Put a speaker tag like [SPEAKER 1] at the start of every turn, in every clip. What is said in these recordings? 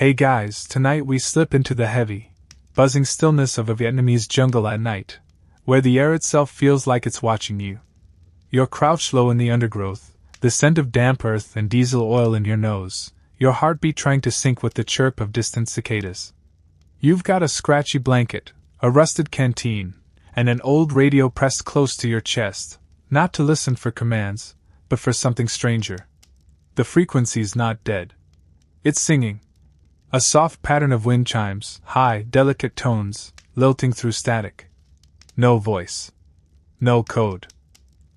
[SPEAKER 1] Hey guys, tonight we slip into the heavy, buzzing stillness of a Vietnamese jungle at night, where the air itself feels like it's watching you. You're crouched low in the undergrowth, the scent of damp earth and diesel oil in your nose, your heartbeat trying to sync with the chirp of distant cicadas. You've got a scratchy blanket, a rusted canteen, and an old radio pressed close to your chest, not to listen for commands, but for something stranger. The frequency's not dead. It's singing. A soft pattern of wind chimes, high, delicate tones, lilting through static. No voice. No code.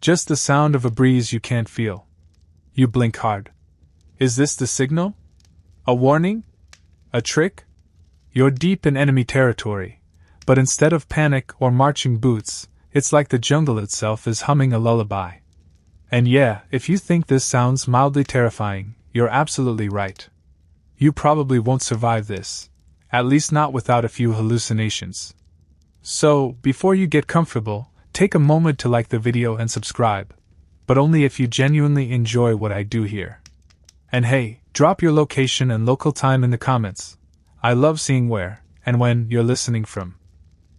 [SPEAKER 1] Just the sound of a breeze you can't feel. You blink hard. Is this the signal? A warning? A trick? You're deep in enemy territory, but instead of panic or marching boots, it's like the jungle itself is humming a lullaby. And yeah, if you think this sounds mildly terrifying, you're absolutely right. You probably won't survive this, at least not without a few hallucinations. So, before you get comfortable, take a moment to like the video and subscribe, but only if you genuinely enjoy what I do here. And hey, drop your location and local time in the comments. I love seeing where and when you're listening from.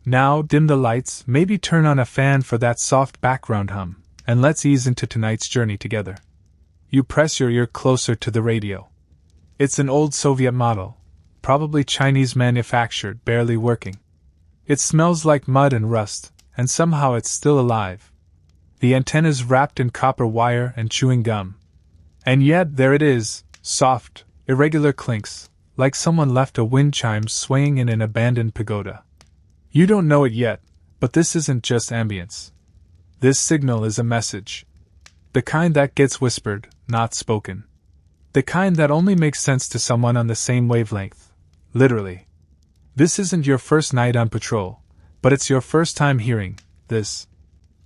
[SPEAKER 1] Now, dim the lights, maybe turn on a fan for that soft background hum, and let's ease into tonight's journey together. You press your ear closer to the radio. It's an old Soviet model, probably Chinese manufactured, barely working. It smells like mud and rust, and somehow it's still alive. The antenna's wrapped in copper wire and chewing gum. And yet there it is, soft, irregular clinks, like someone left a wind chime swaying in an abandoned pagoda. You don't know it yet, but this isn't just ambience. This signal is a message. The kind that gets whispered, not spoken. The kind that only makes sense to someone on the same wavelength. Literally. This isn't your first night on patrol, but it's your first time hearing this.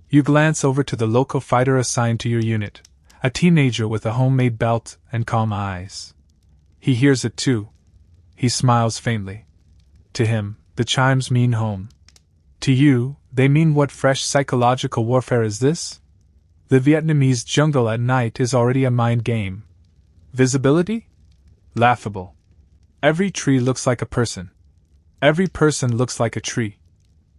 [SPEAKER 1] You glance over to the local fighter assigned to your unit, a teenager with a homemade belt and calm eyes. He hears it too. He smiles faintly. To him, the chimes mean home. To you, they mean what fresh psychological warfare is this? The Vietnamese jungle at night is already a mind game. Visibility? Laughable. Every tree looks like a person. Every person looks like a tree.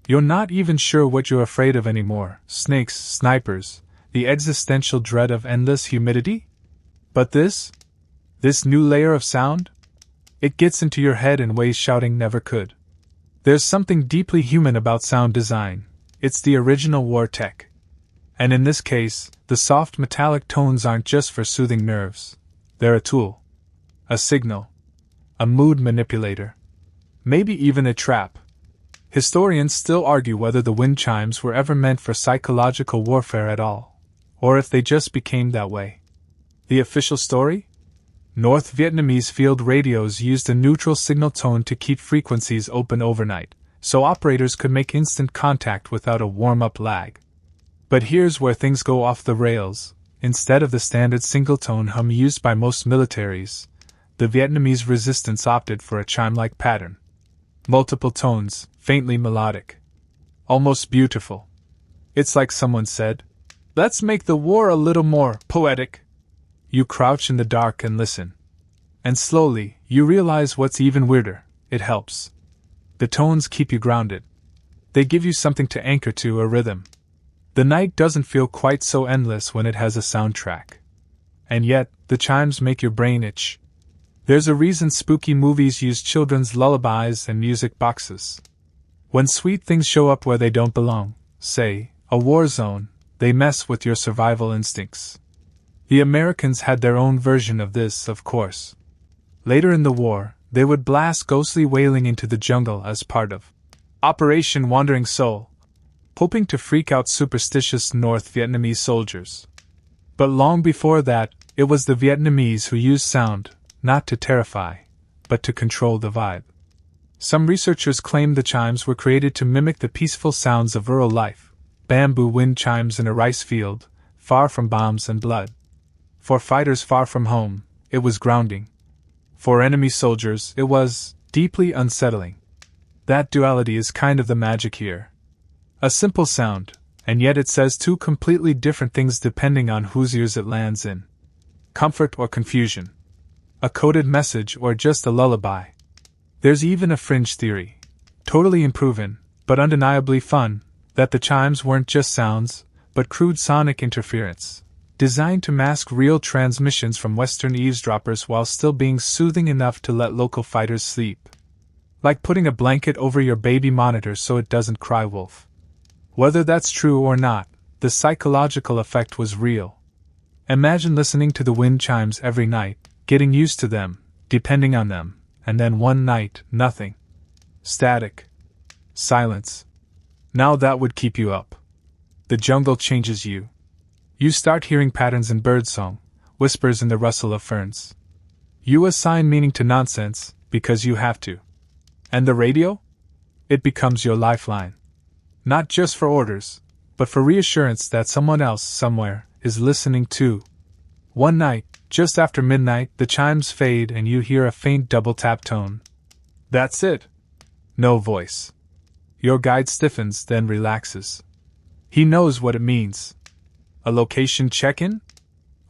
[SPEAKER 1] You're not even sure what you're afraid of anymore, snakes, snipers, the existential dread of endless humidity? But this new layer of sound? It gets into your head in ways shouting never could. There's something deeply human about sound design. It's the original war tech. And in this case, the soft metallic tones aren't just for soothing nerves. They're a tool. A signal. A mood manipulator. Maybe even a trap. Historians still argue whether the wind chimes were ever meant for psychological warfare at all, or if they just became that way. The official story? North Vietnamese field radios used a neutral signal tone to keep frequencies open overnight, so operators could make instant contact without a warm-up lag. But here's where things go off the rails. Instead of the standard single-tone hum used by most militaries, the Vietnamese resistance opted for a chime-like pattern. Multiple tones, faintly melodic. Almost beautiful. It's like someone said, "Let's make the war a little more poetic." You crouch in the dark and listen. And slowly, you realize what's even weirder. It helps. The tones keep you grounded. They give you something to anchor to, a rhythm. The night doesn't feel quite so endless when it has a soundtrack. And yet, the chimes make your brain itch. There's a reason spooky movies use children's lullabies and music boxes. When sweet things show up where they don't belong, say, a war zone, they mess with your survival instincts. The Americans had their own version of this, of course. Later in the war, they would blast ghostly wailing into the jungle as part of Operation Wandering Soul, hoping to freak out superstitious North Vietnamese soldiers. But long before that, it was the Vietnamese who used sound, not to terrify, but to control the vibe. Some researchers claim the chimes were created to mimic the peaceful sounds of rural life, bamboo wind chimes in a rice field, far from bombs and blood. For fighters far from home, it was grounding. For enemy soldiers, it was deeply unsettling. That duality is kind of the magic here. A simple sound, and yet it says two completely different things depending on whose ears it lands in. Comfort or confusion. a coded message, or just a lullaby. There's even a fringe theory, totally unproven, but undeniably fun, that the chimes weren't just sounds, but crude sonic interference, designed to mask real transmissions from Western eavesdroppers while still being soothing enough to let local fighters sleep. Like putting a blanket over your baby monitor so it doesn't cry wolf. Whether that's true or not, the psychological effect was real. Imagine listening to the wind chimes every night, getting used to them, depending on them, and then one night, nothing. Static. Silence. Now that would keep you up. The jungle changes you. You start hearing patterns in birdsong, whispers in the rustle of ferns. You assign meaning to nonsense, because you have to. And the radio? It becomes your lifeline. Not just for orders, but for reassurance that someone else, somewhere, is listening too. One night, just after midnight, the chimes fade and you hear a faint double-tap tone. That's it. No voice. Your guide stiffens, then relaxes. He knows what it means. A location check-in?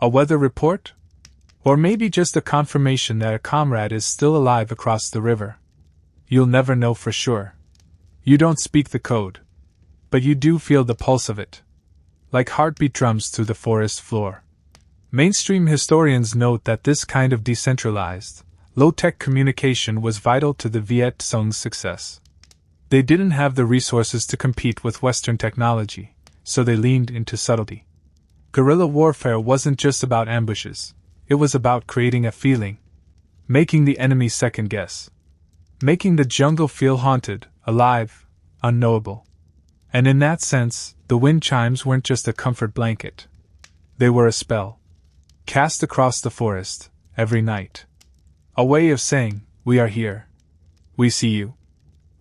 [SPEAKER 1] A weather report? Or maybe just a confirmation that a comrade is still alive across the river. You'll never know for sure. You don't speak the code. But you do feel the pulse of it. Like heartbeat drums through the forest floor. Mainstream historians note that this kind of decentralized, low-tech communication was vital to the Viet Cong's success. They didn't have the resources to compete with Western technology, so they leaned into subtlety. Guerrilla warfare wasn't just about ambushes, it was about creating a feeling. Making the enemy second guess. Making the jungle feel haunted, alive, unknowable. And in that sense, the wind chimes weren't just a comfort blanket. They were a spell. Cast across the forest, every night. A way of saying, we are here. We see you.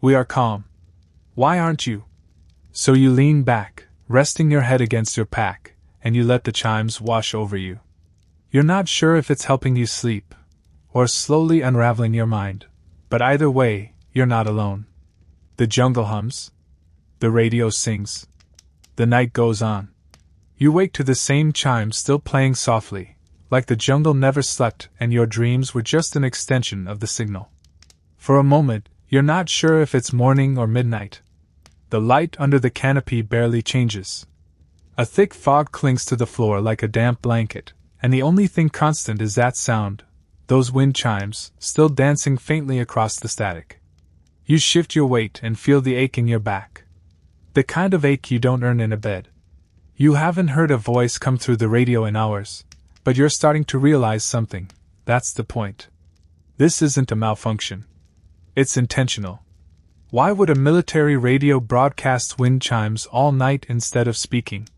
[SPEAKER 1] We are calm. Why aren't you? So you lean back, resting your head against your pack, and you let the chimes wash over you. You're not sure if it's helping you sleep, or slowly unraveling your mind, but either way, you're not alone. The jungle hums. The radio sings. The night goes on. You wake to the same chimes still playing softly, like the jungle never slept and your dreams were just an extension of the signal. For a moment, you're not sure if it's morning or midnight. The light under the canopy barely changes. A thick fog clings to the floor like a damp blanket, and the only thing constant is that sound, those wind chimes, still dancing faintly across the static. You shift your weight and feel the ache in your back. The kind of ache you don't earn in a bed. You haven't heard a voice come through the radio in hours, but you're starting to realize something. That's the point. This isn't a malfunction. It's intentional. Why would a military radio broadcast wind chimes all night instead of speaking?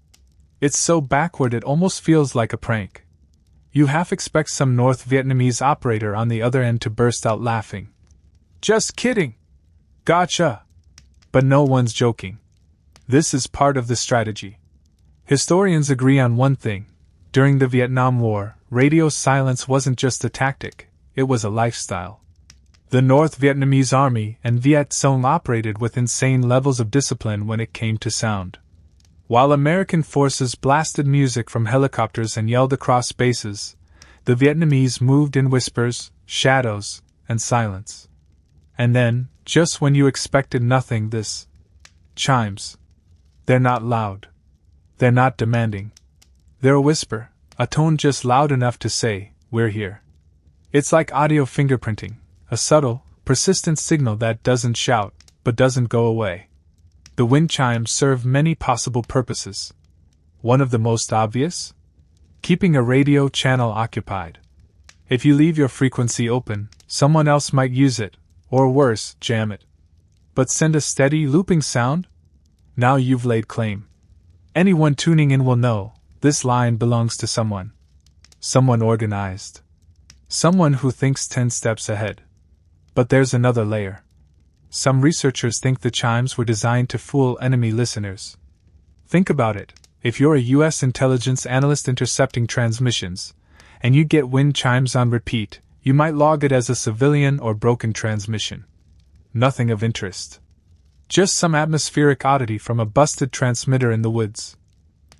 [SPEAKER 1] It's so backward it almost feels like a prank. You half expect some North Vietnamese operator on the other end to burst out laughing. Just kidding! Gotcha! But no one's joking. This is part of the strategy. Historians agree on one thing. During the Vietnam War, radio silence wasn't just a tactic, it was a lifestyle. The North Vietnamese Army and Viet Cong operated with insane levels of discipline when it came to sound. While American forces blasted music from helicopters and yelled across bases, the Vietnamese moved in whispers, shadows, and silence. And then, just when you expected nothing, this chimes. They're not loud. They're not demanding. They're a whisper, a tone just loud enough to say, we're here. It's like audio fingerprinting, a subtle, persistent signal that doesn't shout, but doesn't go away. The wind chimes serve many possible purposes. One of the most obvious? Keeping a radio channel occupied. If you leave your frequency open, someone else might use it, or worse, jam it. But send a steady, looping sound? Now you've laid claim. Anyone tuning in will know, this line belongs to someone. Someone organized. Someone who thinks 10 steps ahead. But there's another layer. Some researchers think the chimes were designed to fool enemy listeners. Think about it. If you're a U.S. intelligence analyst intercepting transmissions, and you get wind chimes on repeat, you might log it as a civilian or broken transmission. Nothing of interest. Just some atmospheric oddity from a busted transmitter in the woods.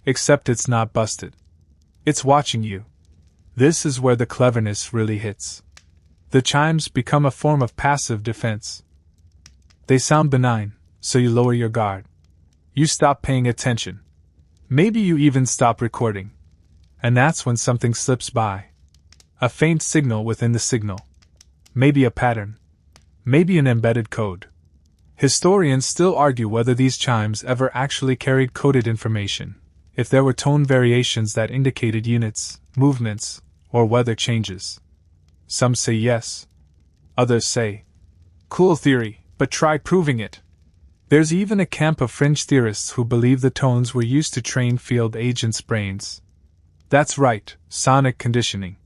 [SPEAKER 1] Except it's not busted. It's watching you. This is where the cleverness really hits. The chimes become a form of passive defense. They sound benign, so you lower your guard. You stop paying attention. Maybe you even stop recording. And that's when something slips by. A faint signal within the signal. Maybe a pattern. Maybe an embedded code. Historians still argue whether these chimes ever actually carried coded information, if there were tone variations that indicated units, movements, or weather changes. Some say yes. Others say, cool theory, but try proving it. There's even a camp of fringe theorists who believe the tones were used to train field agents' brains. That's right, sonic conditioning.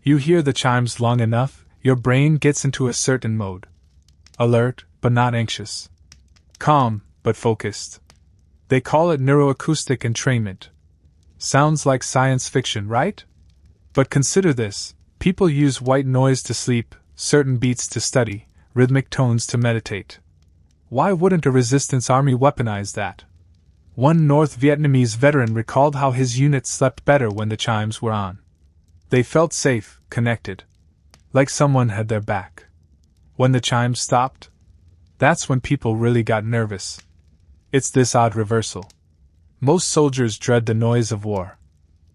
[SPEAKER 1] You hear the chimes long enough, your brain gets into a certain mode. Alert, but not anxious. Calm, but focused. They call it neuroacoustic entrainment. Sounds like science fiction, right? But consider this, people use white noise to sleep, certain beats to study, rhythmic tones to meditate. Why wouldn't a resistance army weaponize that? One North Vietnamese veteran recalled how his unit slept better when the chimes were on. They felt safe, connected. Like someone had their back. When the chimes stopped, that's when people really got nervous. It's this odd reversal. Most soldiers dread the noise of war.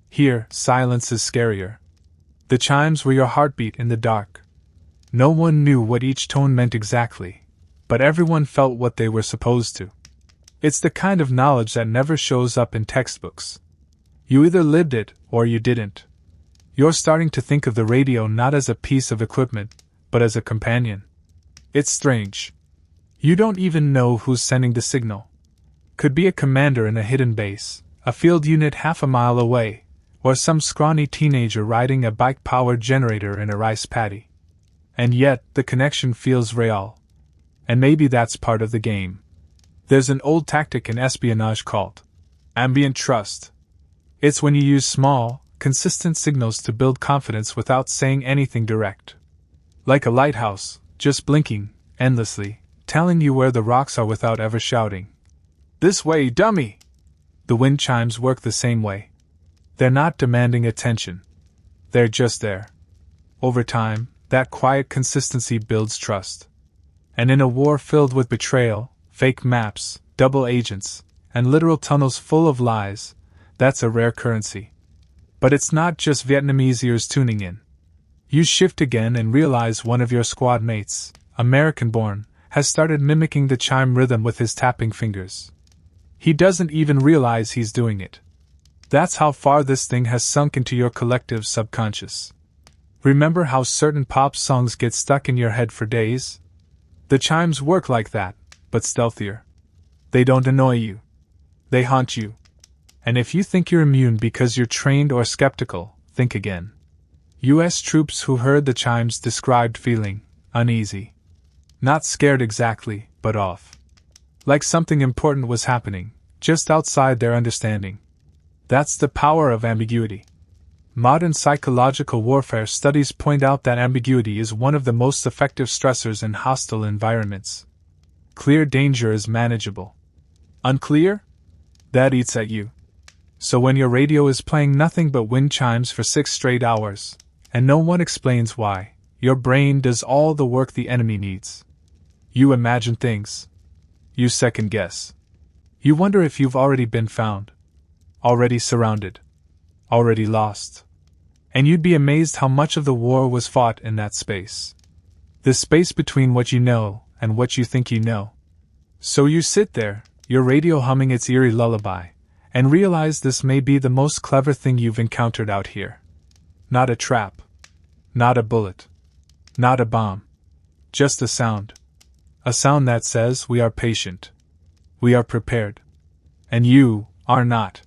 [SPEAKER 1] Here, silence is scarier. The chimes were your heartbeat in the dark. No one knew what each tone meant exactly, but everyone felt what they were supposed to. It's the kind of knowledge that never shows up in textbooks. You either lived it, or you didn't. You're starting to think of the radio not as a piece of equipment, but as a companion. It's strange. You don't even know who's sending the signal. Could be a commander in a hidden base, a field unit half a mile away, or some scrawny teenager riding a bike-powered generator in a rice paddy. And yet, the connection feels real. And maybe that's part of the game. There's an old tactic in espionage called ambient trust. It's when you use small, consistent signals to build confidence without saying anything direct. Like a lighthouse, just blinking, endlessly, telling you where the rocks are without ever shouting. This way, dummy! The wind chimes work the same way. They're not demanding attention. They're just there. Over time, that quiet consistency builds trust. And in a war filled with betrayal, fake maps, double agents, and literal tunnels full of lies, that's a rare currency. But it's not just Vietnamese ears tuning in. You shift again and realize one of your squad mates, American-born, has started mimicking the chime rhythm with his tapping fingers. He doesn't even realize he's doing it. That's how far this thing has sunk into your collective subconscious. Remember how certain pop songs get stuck in your head for days? The chimes work like that, but stealthier. They don't annoy you. They haunt you. And if you think you're immune because you're trained or skeptical, think again. U.S. troops who heard the chimes described feeling uneasy. Not scared exactly, but off. Like something important was happening, just outside their understanding. That's the power of ambiguity. Modern psychological warfare studies point out that ambiguity is one of the most effective stressors in hostile environments. Clear danger is manageable. Unclear? That eats at you. So when your radio is playing nothing but wind chimes for 6 straight hours, and no one explains why, your brain does all the work the enemy needs. You imagine things. You second guess. You wonder if you've already been found. Already surrounded. Already lost. And you'd be amazed how much of the war was fought in that space. The space between what you know and what you think you know. So you sit there, your radio humming its eerie lullaby, and realize this may be the most clever thing you've encountered out here. Not a trap. Not a bullet. Not a bomb. Just a sound. A sound that says we are patient. We are prepared. And you are not.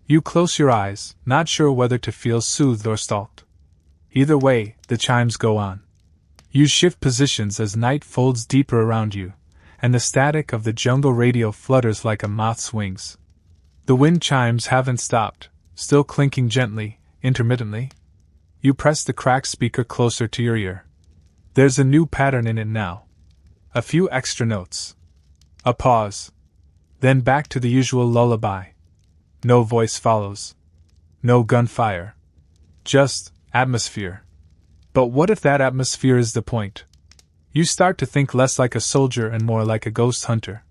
[SPEAKER 1] You close your eyes, not sure whether to feel soothed or stalked. Either way, the chimes go on. You shift positions as night folds deeper around you, and the static of the jungle radio flutters like a moth's wings. The wind chimes haven't stopped, still clinking gently, intermittently. You press the cracked speaker closer to your ear. There's a new pattern in it now. A few extra notes. A pause. Then back to the usual lullaby. No voice follows. No gunfire. Just Atmosphere. But what if that atmosphere is the point? You start to think less like a soldier and more like a ghost hunter.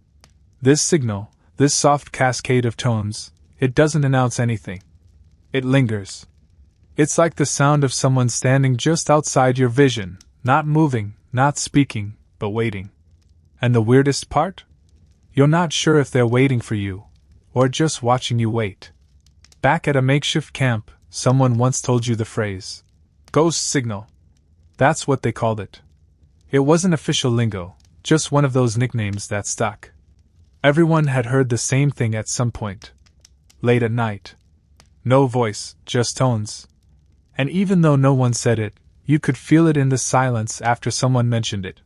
[SPEAKER 1] This signal, this soft cascade of tones, it doesn't announce anything. It lingers. It's like the sound of someone standing just outside your vision, not moving, not speaking, but waiting. And the weirdest part? You're not sure if they're waiting for you, or just watching you wait. Back at a makeshift camp, someone once told you the phrase, ghost signal. That's what they called it. It wasn't official lingo, just one of those nicknames that stuck. Everyone had heard the same thing at some point. Late at night. No voice, just tones. And even though no one said it, you could feel it in the silence after someone mentioned it.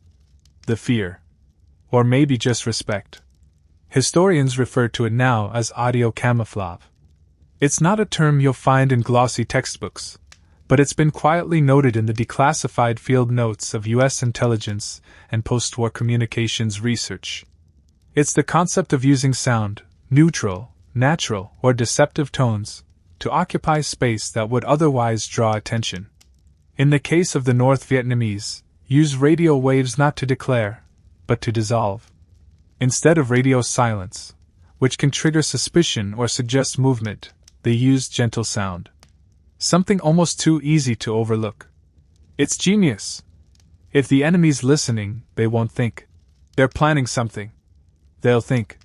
[SPEAKER 1] The fear. Or maybe just respect. Historians refer to it now as audio camouflage. It's not a term you'll find in glossy textbooks, but it's been quietly noted in the declassified field notes of U.S. intelligence and post-war communications research. It's the concept of using sound, neutral, natural, or deceptive tones, to occupy space that would otherwise draw attention. In the case of the North Vietnamese, use radio waves not to declare, but to dissolve. Instead of radio silence, which can trigger suspicion or suggest movement, they used gentle sound. Something almost too easy to overlook. It's genius. If the enemy's listening, they won't think they're planning something. They'll think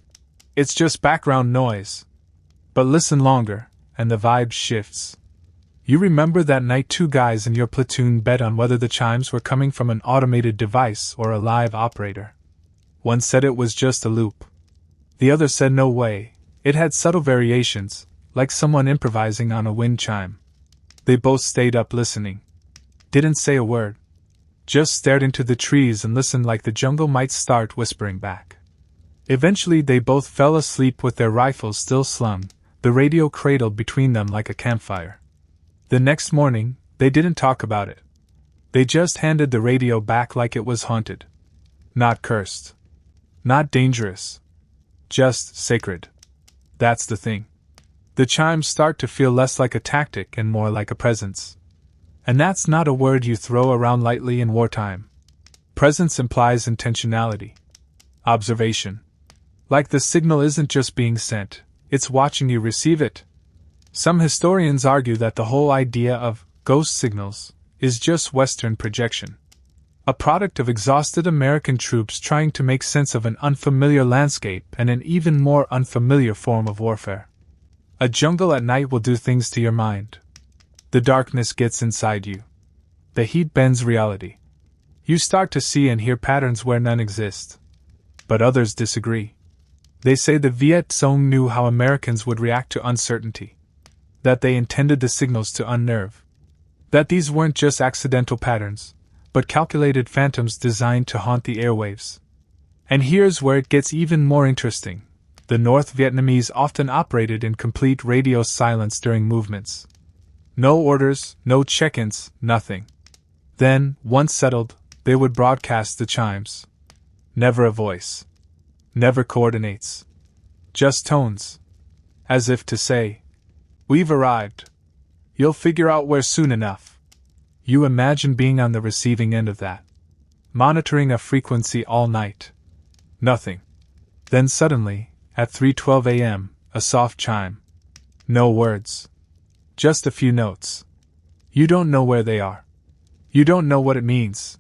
[SPEAKER 1] it's just background noise. But listen longer, and the vibe shifts. You remember that night 2 guys in your platoon bet on whether the chimes were coming from an automated device or a live operator. One said it was just a loop. The other said no way, it had subtle variations, like someone improvising on a wind chime. They both stayed up listening. Didn't say a word. Just stared into the trees and listened like the jungle might start whispering back. Eventually they both fell asleep with their rifles still slung, the radio cradled between them like a campfire. The next morning, they didn't talk about it. They just handed the radio back like it was haunted. Not cursed. Not dangerous. Just sacred. That's the thing. The chimes start to feel less like a tactic and more like a presence. And that's not a word you throw around lightly in wartime. Presence implies intentionality. Observation. Like the signal isn't just being sent, it's watching you receive it. Some historians argue that the whole idea of ghost signals is just Western projection. A product of exhausted American troops trying to make sense of an unfamiliar landscape and an even more unfamiliar form of warfare. A jungle at night will do things to your mind. The darkness gets inside you. The heat bends reality. You start to see and hear patterns where none exist. But others disagree. They say the Viet Cong knew how Americans would react to uncertainty. That they intended the signals to unnerve. That these weren't just accidental patterns, but calculated phantoms designed to haunt the airwaves. And here's where it gets even more interesting. The North Vietnamese often operated in complete radio silence during movements. No orders, no check-ins, nothing. Then, once settled, they would broadcast the chimes. Never a voice. Never coordinates. Just tones. As if to say, "We've arrived. You'll figure out where soon enough." You imagine being on the receiving end of that. Monitoring a frequency all night. Nothing. Then suddenly, at 3:12 a.m., a soft chime. No words. Just a few notes. You don't know where they are. You don't know what it means.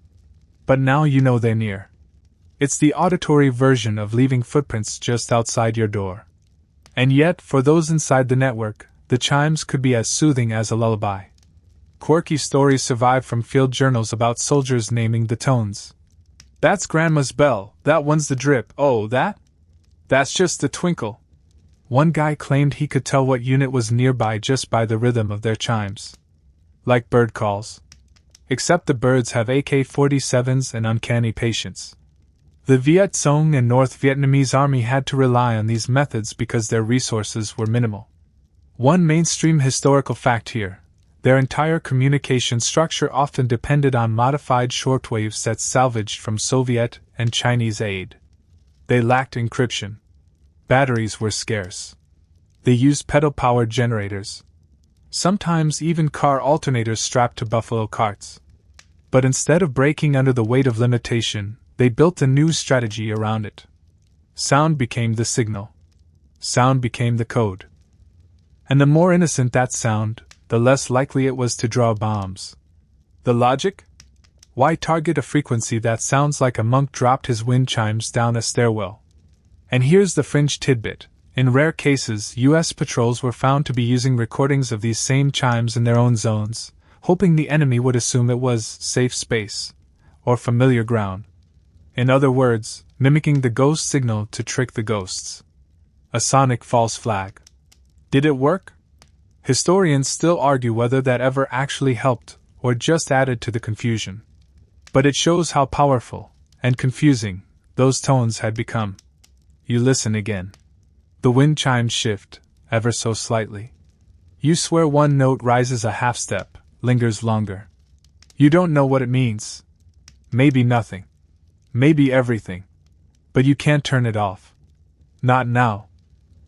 [SPEAKER 1] But now you know they're near. It's the auditory version of leaving footprints just outside your door. And yet, for those inside the network, the chimes could be as soothing as a lullaby. Quirky stories survive from field journals about soldiers naming the tones. That's Grandma's bell, that one's the drip, oh, that's just the twinkle. One guy claimed he could tell what unit was nearby just by the rhythm of their chimes. Like bird calls. Except the birds have AK-47s and uncanny patience. The Viet Cong and North Vietnamese army had to rely on these methods because their resources were minimal. One mainstream historical fact here: their entire communication structure often depended on modified shortwave sets salvaged from Soviet and Chinese aid. They lacked encryption. Batteries were scarce. They used pedal-powered generators. sometimes even car alternators strapped to buffalo carts. But instead of breaking under the weight of limitation, they built a new strategy around it. Sound became the signal. Sound became the code. And the more innocent that sound, the less likely it was to draw bombs. The logic? Why target a frequency that sounds like a monk dropped his wind chimes down a stairwell? And here's the fringe tidbit. In rare cases, U.S. patrols were found to be using recordings of these same chimes in their own zones, hoping the enemy would assume it was safe space, or familiar ground. In other words, mimicking the ghost signal to trick the ghosts. A sonic false flag. Did it work? Historians still argue whether that ever actually helped, or just added to the confusion. But it shows how powerful, and confusing, those tones had become. You listen again. The wind chimes shift, ever so slightly. You swear one note rises a half step, lingers longer. You don't know what it means. Maybe nothing. Maybe everything. But you can't turn it off. Not now.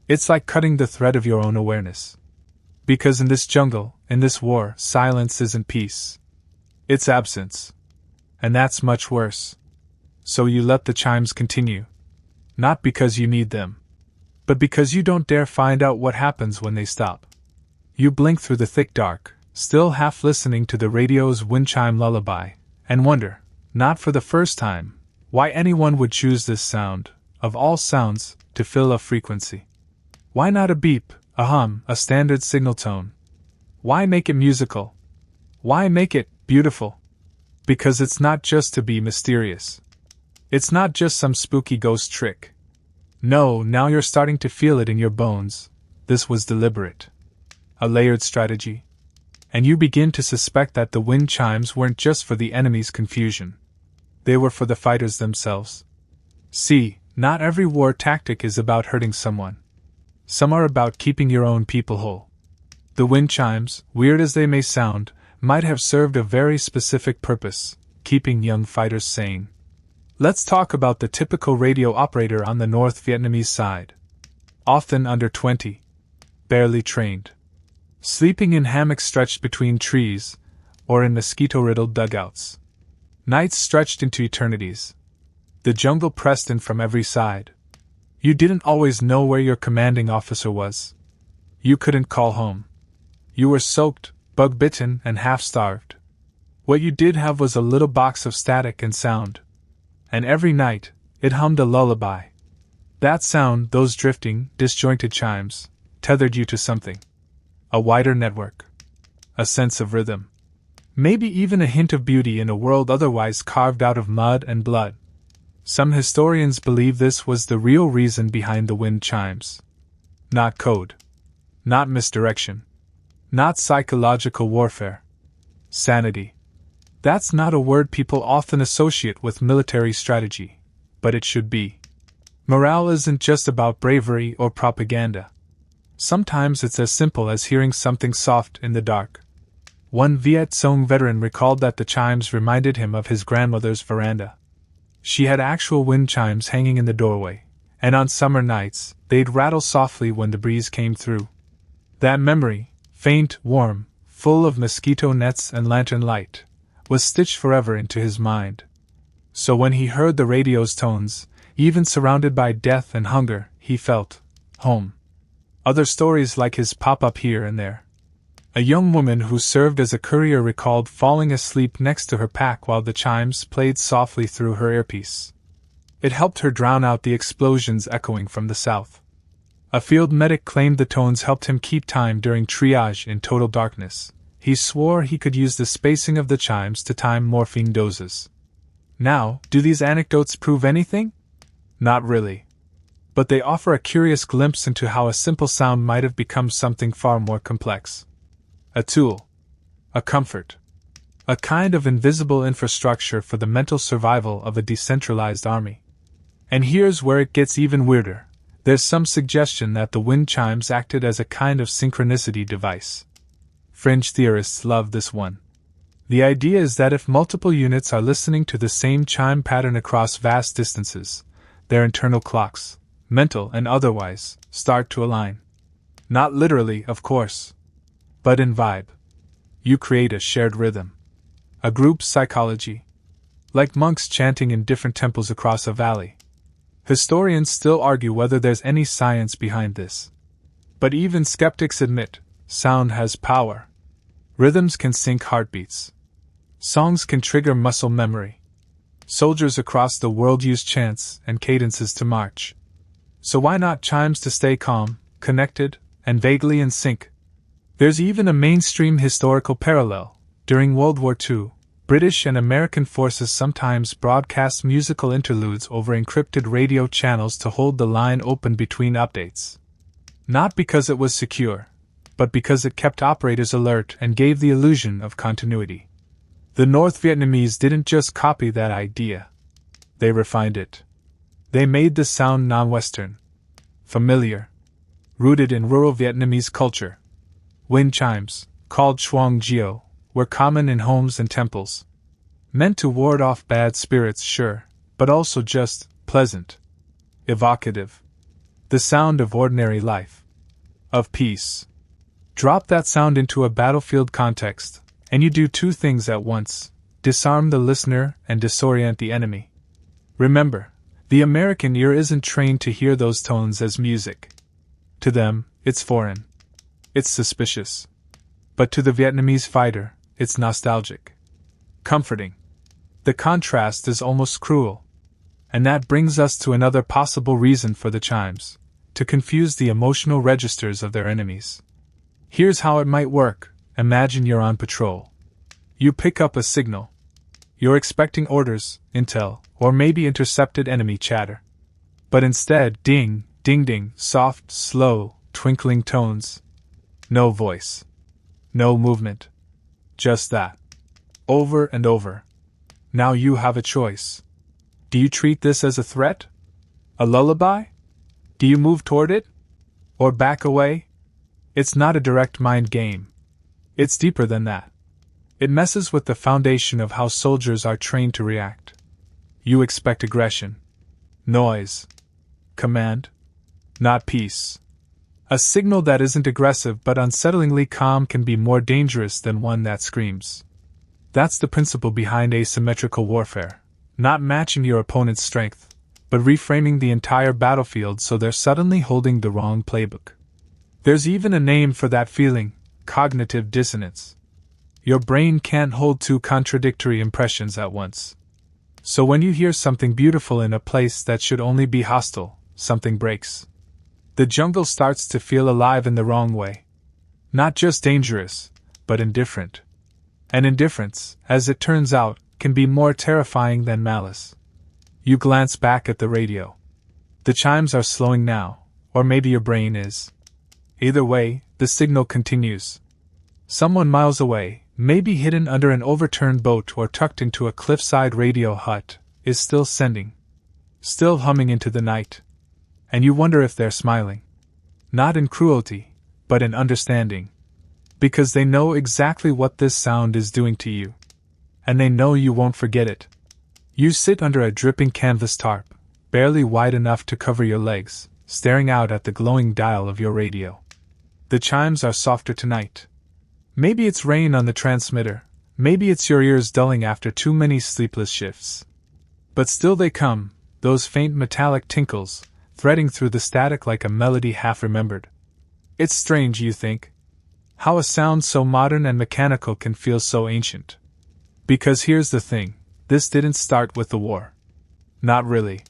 [SPEAKER 1] It's like cutting the thread of your own awareness. Because in this jungle, in this war, silence isn't peace. It's absence. And that's much worse. So you let the chimes continue. Not because you need them, but because you don't dare find out what happens when they stop. You blink through the thick dark, still half listening to the radio's wind chime lullaby, and wonder, not for the first time, why anyone would choose this sound, of all sounds, to fill a frequency. Why not a beep, a hum, a standard signal tone? Why make it musical? Why make it beautiful? Because it's not just to be mysterious. It's not just some spooky ghost trick. No, now you're starting to feel it in your bones. This was deliberate. A layered strategy. And you begin to suspect that the wind chimes weren't just for the enemy's confusion. They were for the fighters themselves. See, not every war tactic is about hurting someone. Some are about keeping your own people whole. The wind chimes, weird as they may sound, might have served a very specific purpose, keeping young fighters sane. Let's talk about the typical radio operator on the North Vietnamese side. Often under 20. Barely trained. Sleeping in hammocks stretched between trees, or in mosquito-riddled dugouts. Nights stretched into eternities. The jungle pressed in from every side. You didn't always know where your commanding officer was. You couldn't call home. You were soaked, bug-bitten, and half-starved. What you did have was a little box of static and sound. And every night, it hummed a lullaby. That sound, those drifting, disjointed chimes, tethered you to something. A wider network. A sense of rhythm. Maybe even a hint of beauty in a world otherwise carved out of mud and blood. Some historians believe this was the real reason behind the wind chimes. Not code. Not misdirection. Not psychological warfare. Sanity. That's not a word people often associate with military strategy, but it should be. Morale isn't just about bravery or propaganda. Sometimes it's as simple as hearing something soft in the dark. One Viet Cong veteran recalled that the chimes reminded him of his grandmother's veranda. She had actual wind chimes hanging in the doorway, and on summer nights, they'd rattle softly when the breeze came through. That memory, faint, warm, full of mosquito nets and lantern light, was stitched forever into his mind. So when he heard the radio's tones, even surrounded by death and hunger, he felt home. Other stories like his pop up here and there. A young woman who served as a courier recalled falling asleep next to her pack while the chimes played softly through her earpiece. It helped her drown out the explosions echoing from the south. A field medic claimed the tones helped him keep time during triage in total darkness. He swore he could use the spacing of the chimes to time morphine doses. Now, do these anecdotes prove anything? Not really. But they offer a curious glimpse into how a simple sound might have become something far more complex. A tool. A comfort. A kind of invisible infrastructure for the mental survival of a decentralized army. And here's where it gets even weirder. There's some suggestion that the wind chimes acted as a kind of synchronicity device. Fringe theorists love this one. The idea is that if multiple units are listening to the same chime pattern across vast distances, their internal clocks, mental and otherwise, start to align. Not literally, of course. but in vibe. You create a shared rhythm. A group psychology. Like monks chanting in different temples across a valley. Historians still argue whether there's any science behind this. But even skeptics admit, sound has power. Rhythms can sync heartbeats. Songs can trigger muscle memory. Soldiers across the world use chants and cadences to march. So why not chimes to stay calm, connected, and vaguely in sync? There's even a mainstream historical parallel. During World War II, British and American forces sometimes broadcast musical interludes over encrypted radio channels to hold the line open between updates. Not because it was secure, but because it kept operators alert and gave the illusion of continuity. The North Vietnamese didn't just copy that idea. They refined it. They made the sound non-Western, familiar, rooted in rural Vietnamese culture. Wind chimes, called Chuang Gio, were common in homes and temples. Meant to ward off bad spirits, sure, but also just pleasant, evocative. The sound of ordinary life, of peace. Drop that sound into a battlefield context, and you do two things at once: disarm the listener and disorient the enemy. Remember, the American ear isn't trained to hear those tones as music. To them, it's foreign. It's suspicious. But to the Vietnamese fighter, it's nostalgic. Comforting. The contrast is almost cruel. And that brings us to another possible reason for the chimes: to confuse the emotional registers of their enemies. Here's how it might work. Imagine you're on patrol. You pick up a signal. You're expecting orders, intel, or maybe intercepted enemy chatter. But instead, ding, ding ding, soft, slow, twinkling tones. No voice. No movement. Just that. Over and over. Now you have a choice. Do you treat this as a threat? A lullaby? Do you move toward it? Or back away? It's not a direct mind game. It's deeper than that. It messes with the foundation of how soldiers are trained to react. You expect aggression, noise, command, not peace. A signal that isn't aggressive but unsettlingly calm can be more dangerous than one that screams. That's the principle behind asymmetrical warfare, not matching your opponent's strength, but reframing the entire battlefield so they're suddenly holding the wrong playbook. There's even a name for that feeling: cognitive dissonance. Your brain can't hold two contradictory impressions at once. So when you hear something beautiful in a place that should only be hostile, something breaks. The jungle starts to feel alive in the wrong way. Not just dangerous, but indifferent. And indifference, as it turns out, can be more terrifying than malice. You glance back at the radio. The chimes are slowing now, or maybe your brain is. Either way, the signal continues. Someone miles away, maybe hidden under an overturned boat or tucked into a cliffside radio hut, is still sending. Still humming into the night. And you wonder if they're smiling. Not in cruelty, but in understanding. Because they know exactly what this sound is doing to you. And they know you won't forget it. You sit under a dripping canvas tarp, barely wide enough to cover your legs, staring out at the glowing dial of your radio. The chimes are softer tonight. Maybe it's rain on the transmitter, maybe it's your ears dulling after too many sleepless shifts. But still they come, those faint metallic tinkles, threading through the static like a melody half-remembered. It's strange, you think, how a sound so modern and mechanical can feel so ancient. Because here's the thing, this didn't start with the war. Not really.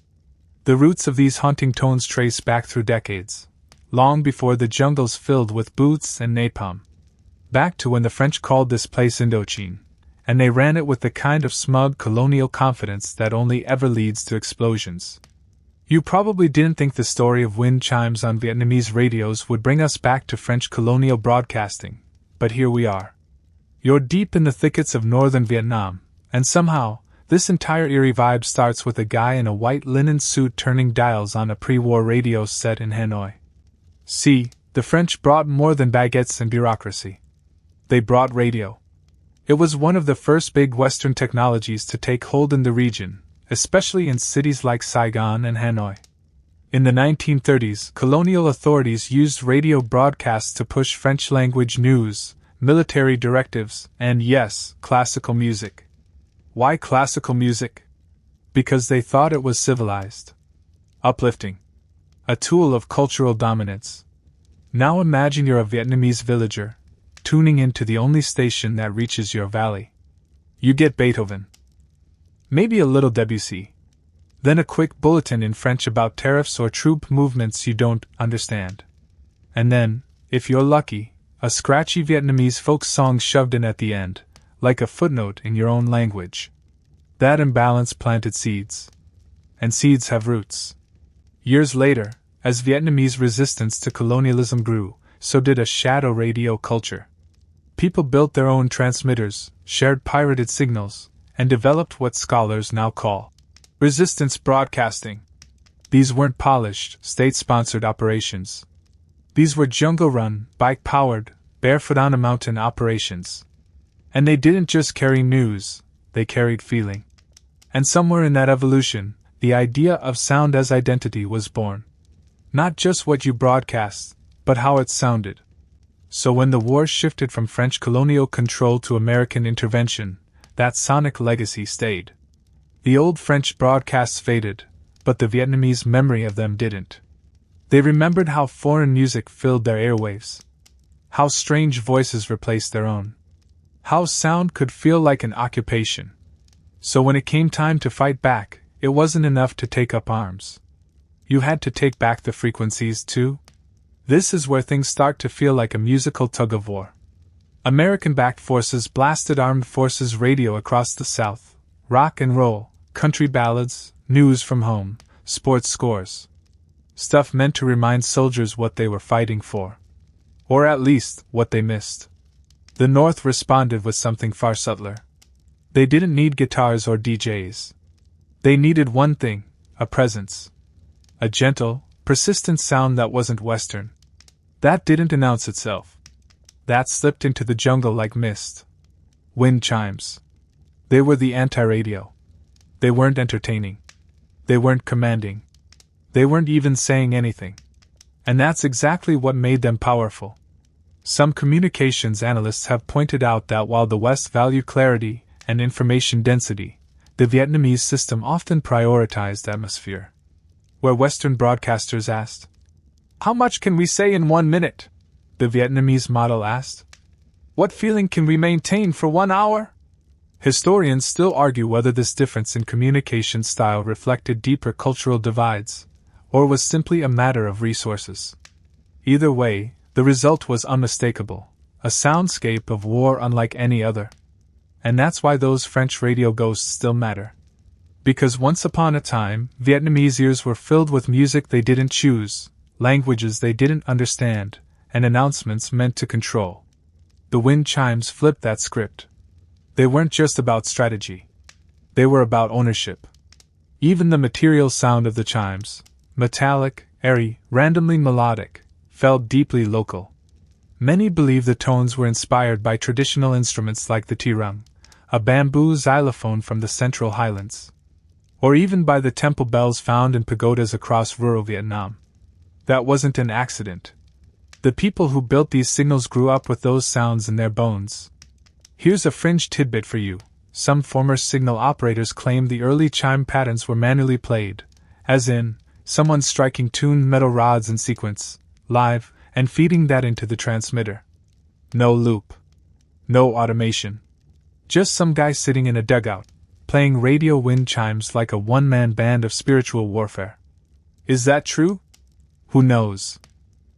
[SPEAKER 1] The roots of these haunting tones trace back through decades, long before the jungles filled with boots and napalm. Back to when the French called this place Indochine, and they ran it with the kind of smug colonial confidence that only ever leads to explosions. You probably didn't think the story of wind chimes on Vietnamese radios would bring us back to French colonial broadcasting, but here we are. You're deep in the thickets of northern Vietnam, and somehow, this entire eerie vibe starts with a guy in a white linen suit turning dials on a pre-war radio set in Hanoi. See, the French brought more than baguettes and bureaucracy. They brought radio. It was one of the first big Western technologies to take hold in the region, especially in cities like Saigon and Hanoi. In the 1930s, colonial authorities used radio broadcasts to push French-language news, military directives, and yes, classical music. Why classical music? Because they thought it was civilized, uplifting, a tool of cultural dominance. Now imagine you're a Vietnamese villager, tuning into the only station that reaches your valley. You get Beethoven, maybe a little Debussy, then a quick bulletin in French about tariffs or troop movements you don't understand. And then, if you're lucky, a scratchy Vietnamese folk song shoved in at the end, like a footnote in your own language. That imbalance planted seeds. And seeds have roots. Years later, as Vietnamese resistance to colonialism grew, so did a shadow radio culture. People built their own transmitters, shared pirated signals, and developed what scholars now call resistance broadcasting. These weren't polished, state-sponsored operations. These were jungle-run, bike-powered, barefoot-on-a-mountain operations. And they didn't just carry news, they carried feeling. And somewhere in that evolution, the idea of sound as identity was born. Not just what you broadcast, but how it sounded. So when the war shifted from French colonial control to American intervention, that sonic legacy stayed. The old French broadcasts faded, but the Vietnamese memory of them didn't. They remembered how foreign music filled their airwaves, how strange voices replaced their own, how sound could feel like an occupation. So when it came time to fight back, it wasn't enough to take up arms. You had to take back the frequencies too. This is where things start to feel like a musical tug-of-war. American-backed forces blasted armed forces radio across the South, rock and roll, country ballads, news from home, sports scores. Stuff meant to remind soldiers what they were fighting for. Or at least, what they missed. The North responded with something far subtler. They didn't need guitars or DJs. They needed one thing, a presence. A gentle, persistent sound that wasn't Western. That didn't announce itself. That slipped into the jungle like mist. Wind chimes. They were the anti-radio. They weren't entertaining. They weren't commanding. They weren't even saying anything. And that's exactly what made them powerful. Some communications analysts have pointed out that while the West valued clarity and information density, the Vietnamese system often prioritized atmosphere. Where Western broadcasters asked, "How much can we say in 1 minute?" the Vietnamese model asked, "What feeling can we maintain for 1 hour?" Historians still argue whether this difference in communication style reflected deeper cultural divides, or was simply a matter of resources. Either way, the result was unmistakable, a soundscape of war unlike any other. And that's why those French radio ghosts still matter. Because once upon a time, Vietnamese ears were filled with music they didn't choose, languages they didn't understand, and announcements meant to control. The wind chimes flipped that script. They weren't just about strategy. They were about ownership. Even the material sound of the chimes, metallic, airy, randomly melodic, felt deeply local. Many believe the tones were inspired by traditional instruments like the tirang, a bamboo xylophone from the Central Highlands, or even by the temple bells found in pagodas across rural Vietnam. That wasn't an accident. The people who built these signals grew up with those sounds in their bones. Here's a fringe tidbit for you. Some former signal operators claim the early chime patterns were manually played, as in, someone striking tuned metal rods in sequence, live, and feeding that into the transmitter. No loop. No automation. Just some guy sitting in a dugout, playing radio wind chimes like a one-man band of spiritual warfare. Is that true? Who knows?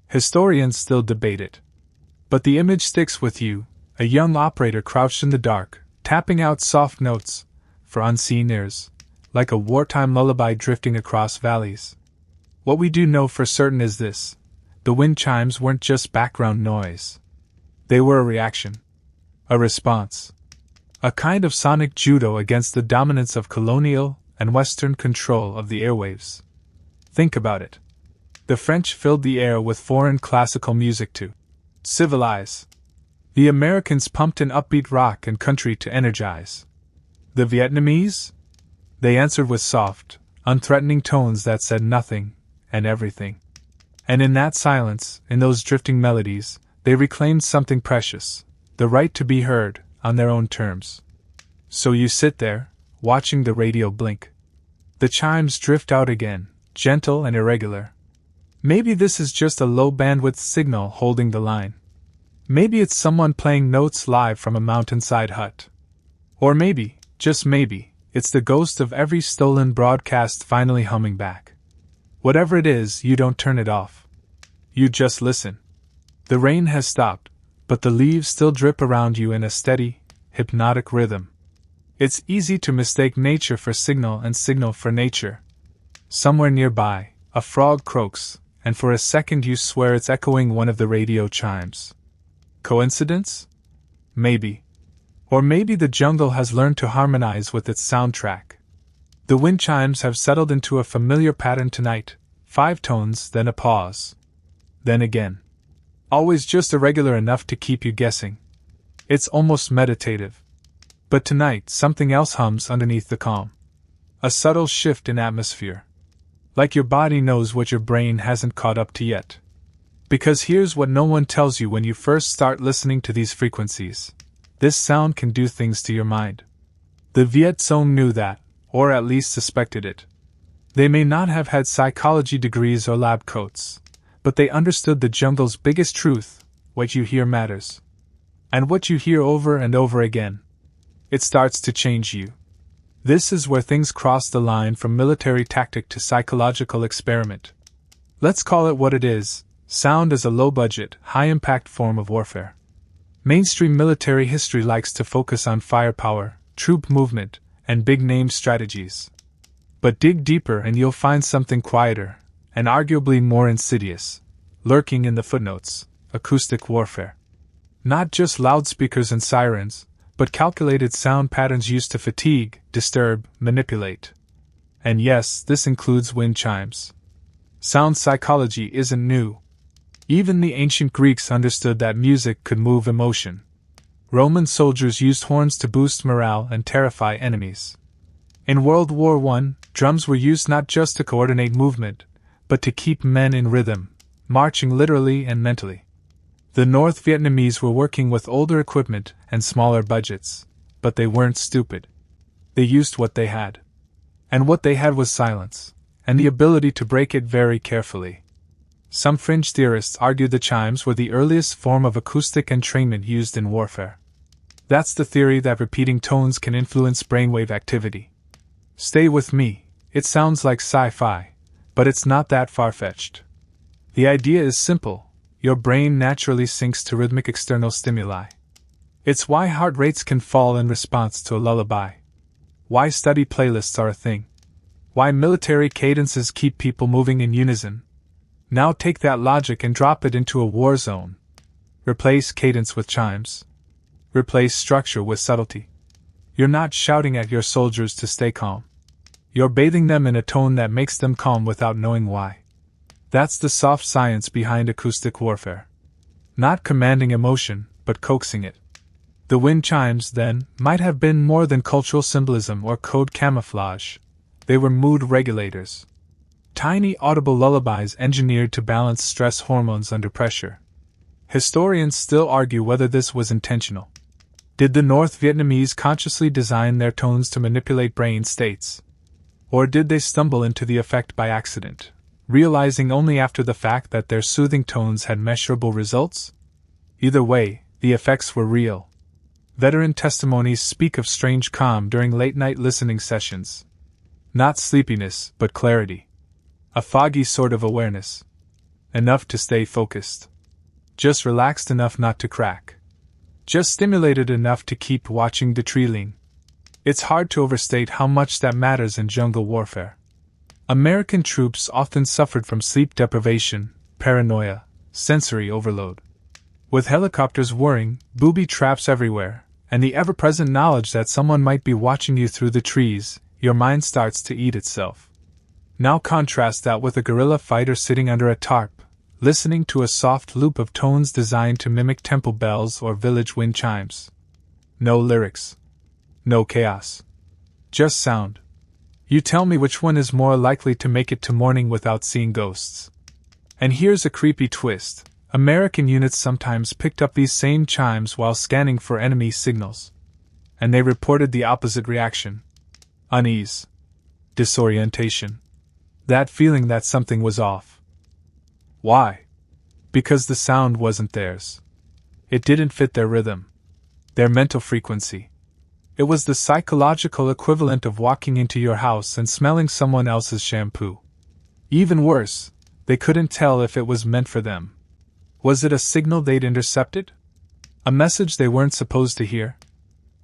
[SPEAKER 1] Historians still debate it. But the image sticks with you, a young operator crouched in the dark, tapping out soft notes, for unseen ears, like a wartime lullaby drifting across valleys. What we do know for certain is this: the wind chimes weren't just background noise. They were a reaction. A response. A kind of sonic judo against the dominance of colonial and Western control of the airwaves. Think about it. The French filled the air with foreign classical music to civilize. The Americans pumped in upbeat rock and country to energize. The Vietnamese? They answered with soft, unthreatening tones that said nothing and everything. And in that silence, in those drifting melodies, they reclaimed something precious, the right to be heard, on their own terms. So you sit there, watching the radio blink. The chimes drift out again, gentle and irregular. Maybe this is just a low-bandwidth signal holding the line. Maybe it's someone playing notes live from a mountainside hut. Or maybe, just maybe, it's the ghost of every stolen broadcast finally humming back. Whatever it is, you don't turn it off. You just listen. The rain has stopped, but the leaves still drip around you in a steady, hypnotic rhythm. It's easy to mistake nature for signal and signal for nature. Somewhere nearby, a frog croaks, and for a second you swear it's echoing one of the radio chimes. Coincidence? Maybe. Or maybe the jungle has learned to harmonize with its soundtrack. The wind chimes have settled into a familiar pattern tonight, 5 tones, then a pause. Then again. Always just irregular enough to keep you guessing. It's almost meditative. But tonight something else hums underneath the calm. A subtle shift in atmosphere. Like your body knows what your brain hasn't caught up to yet. Because here's what no one tells you when you first start listening to these frequencies. This sound can do things to your mind. The Viet Cong knew that, or at least suspected it. They may not have had psychology degrees or lab coats, but they understood the jungle's biggest truth: what you hear matters. And what you hear over and over again. It starts to change you. This is where things cross the line from military tactic to psychological experiment. Let's call it what it is: sound is a low-budget, high-impact form of warfare. Mainstream military history likes to focus on firepower, troop movement, and big-name strategies. But dig deeper and you'll find something quieter, and arguably more insidious, lurking in the footnotes: acoustic warfare. Not just loudspeakers and sirens, but calculated sound patterns used to fatigue, disturb, manipulate. And yes, this includes wind chimes. Sound psychology isn't new. Even the ancient Greeks understood that music could move emotion. Roman soldiers used horns to boost morale and terrify enemies. In World War I, drums were used not just to coordinate movement, but to keep men in rhythm, marching literally and mentally. The North Vietnamese were working with older equipment and smaller budgets, but they weren't stupid. They used what they had. And what they had was silence, and the ability to break it very carefully. Some fringe theorists argue the chimes were the earliest form of acoustic entrainment used in warfare. That's the theory that repeating tones can influence brainwave activity. Stay with me, it sounds like sci-fi, but it's not that far-fetched. The idea is simple: your brain naturally syncs to rhythmic external stimuli. It's why heart rates can fall in response to a lullaby. Why study playlists are a thing. Why military cadences keep people moving in unison. Now take that logic and drop it into a war zone. Replace cadence with chimes. Replace structure with subtlety. You're not shouting at your soldiers to stay calm. You're bathing them in a tone that makes them calm without knowing why. That's the soft science behind acoustic warfare. Not commanding emotion, but coaxing it. The wind chimes, then, might have been more than cultural symbolism or code camouflage. They were mood regulators. Tiny audible lullabies engineered to balance stress hormones under pressure. Historians still argue whether this was intentional. Did the North Vietnamese consciously design their tones to manipulate brain states? Or did they stumble into the effect by accident, realizing only after the fact that their soothing tones had measurable results? Either way, the effects were real. Veteran testimonies speak of strange calm during late-night listening sessions. Not sleepiness, but clarity. A foggy sort of awareness. Enough to stay focused. Just relaxed enough not to crack. Just stimulated enough to keep watching the tree lean. It's hard to overstate how much that matters in jungle warfare. American troops often suffered from sleep deprivation, paranoia, sensory overload. With helicopters whirring, booby traps everywhere, and the ever-present knowledge that someone might be watching you through the trees, your mind starts to eat itself. Now contrast that with a guerrilla fighter sitting under a tarp, listening to a soft loop of tones designed to mimic temple bells or village wind chimes. No lyrics. No chaos. Just sound. You tell me which one is more likely to make it to morning without seeing ghosts. And here's a creepy twist: American units sometimes picked up these same chimes while scanning for enemy signals. And they reported the opposite reaction: unease, disorientation, that feeling that something was off. Why? Because the sound wasn't theirs. It didn't fit their rhythm, their mental frequency. It was the psychological equivalent of walking into your house and smelling someone else's shampoo. Even worse, they couldn't tell if it was meant for them. Was it a signal they'd intercepted? A message they weren't supposed to hear?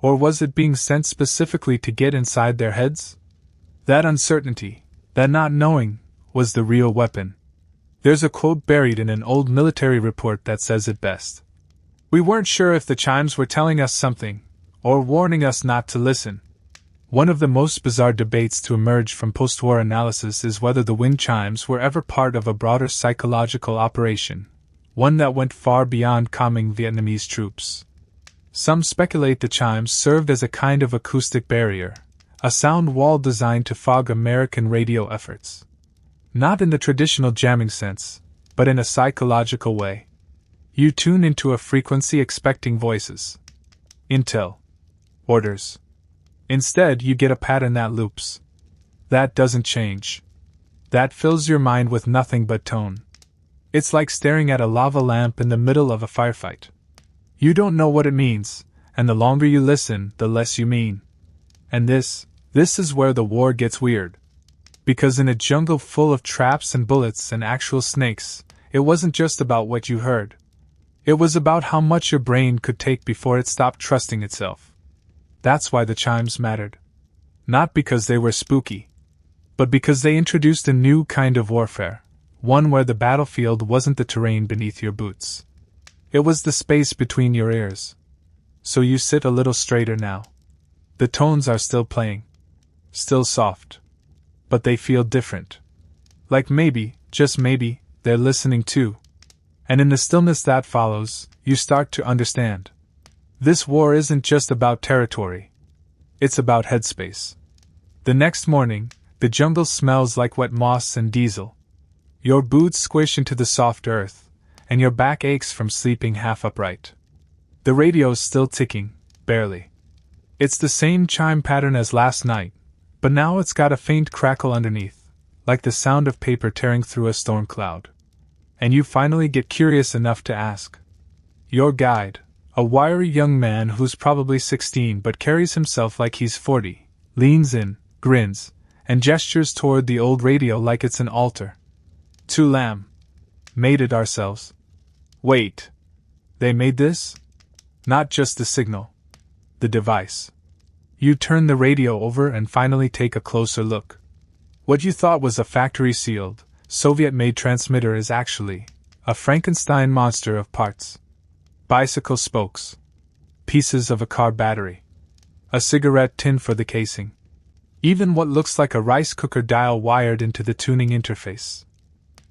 [SPEAKER 1] Or was it being sent specifically to get inside their heads? That uncertainty, that not knowing, was the real weapon. There's a quote buried in an old military report that says it best. We weren't sure if the chimes were telling us something, or warning us not to listen. One of the most bizarre debates to emerge from post-war analysis is whether the wind chimes were ever part of a broader psychological operation, one that went far beyond calming Vietnamese troops. Some speculate the chimes served as a kind of acoustic barrier, a sound wall designed to fog American radio efforts. Not in the traditional jamming sense, but in a psychological way. You tune into a frequency expecting voices, intel, orders. Instead, you get a pattern that loops. That doesn't change. That fills your mind with nothing but tone. It's like staring at a lava lamp in the middle of a firefight. You don't know what it means, and the longer you listen, the less you mean. And this is where the war gets weird. Because in a jungle full of traps and bullets and actual snakes, it wasn't just about what you heard. It was about how much your brain could take before it stopped trusting itself. That's why the chimes mattered. Not because they were spooky, but because they introduced a new kind of warfare, one where the battlefield wasn't the terrain beneath your boots. It was the space between your ears. So you sit a little straighter now. The tones are still playing. Still soft. But they feel different. Like maybe, just maybe, they're listening too. And in the stillness that follows, you start to understand. This war isn't just about territory. It's about headspace. The next morning, the jungle smells like wet moss and diesel. Your boots squish into the soft earth, and your back aches from sleeping half upright. The radio's still ticking, barely. It's the same chime pattern as last night, but now it's got a faint crackle underneath, like the sound of paper tearing through a storm cloud. And you finally get curious enough to ask. Your guide, a wiry young man who's probably 16 but carries himself like he's 40, leans in, grins, and gestures toward the old radio like it's an altar. "To Lamb. Made it ourselves." Wait. They made this? Not just the signal. The device. You turn the radio over and finally take a closer look. What you thought was a factory-sealed, Soviet-made transmitter is actually a Frankenstein monster of parts. Bicycle spokes. Pieces of a car battery. A cigarette tin for the casing. Even what looks like a rice cooker dial wired into the tuning interface.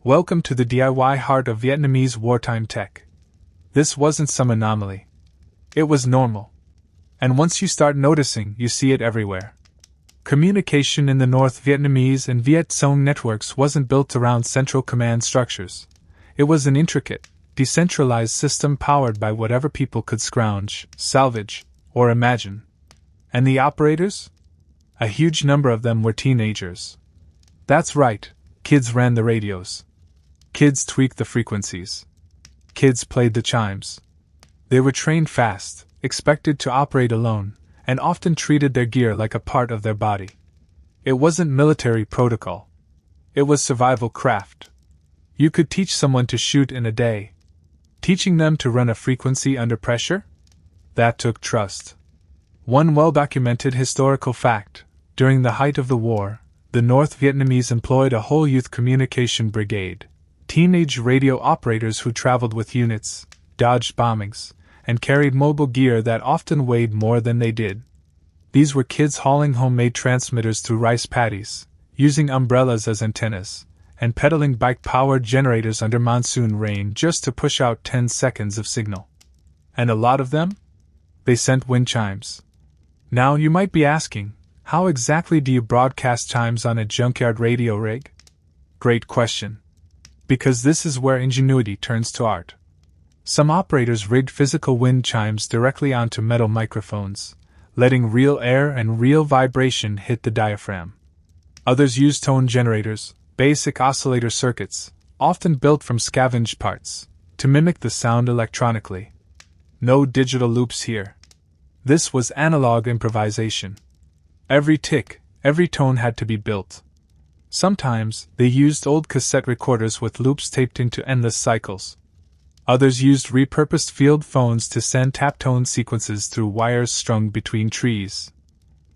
[SPEAKER 1] Welcome to the DIY heart of Vietnamese wartime tech. This wasn't some anomaly. It was normal. And once you start noticing, you see it everywhere. Communication in the North Vietnamese and Viet Cong networks wasn't built around central command structures. It was an intricate, decentralized system powered by whatever people could scrounge, salvage, or imagine. And the operators? A huge number of them were teenagers. That's right, kids ran the radios. Kids tweaked the frequencies. Kids played the chimes. They were trained fast, expected to operate alone, and often treated their gear like a part of their body. It wasn't military protocol. It was survival craft. You could teach someone to shoot in a day. Teaching them to run a frequency under pressure? That took trust. One well-documented historical fact: during the height of the war, the North Vietnamese employed a whole youth communication brigade, teenage radio operators who traveled with units, dodged bombings, and carried mobile gear that often weighed more than they did. These were kids hauling homemade transmitters through rice paddies, using umbrellas as antennas, and pedaling bike-powered generators under monsoon rain just to push out 10 seconds of signal. And a lot of them? They sent wind chimes. Now you might be asking, how exactly do you broadcast chimes on a junkyard radio rig? Great question. Because this is where ingenuity turns to art. Some operators rigged physical wind chimes directly onto metal microphones, letting real air and real vibration hit the diaphragm. Others used tone generators, basic oscillator circuits, often built from scavenged parts, to mimic the sound electronically. No digital loops here. This was analog improvisation. Every tick, every tone had to be built. Sometimes, they used old cassette recorders with loops taped into endless cycles. Others used repurposed field phones to send tap tone sequences through wires strung between trees.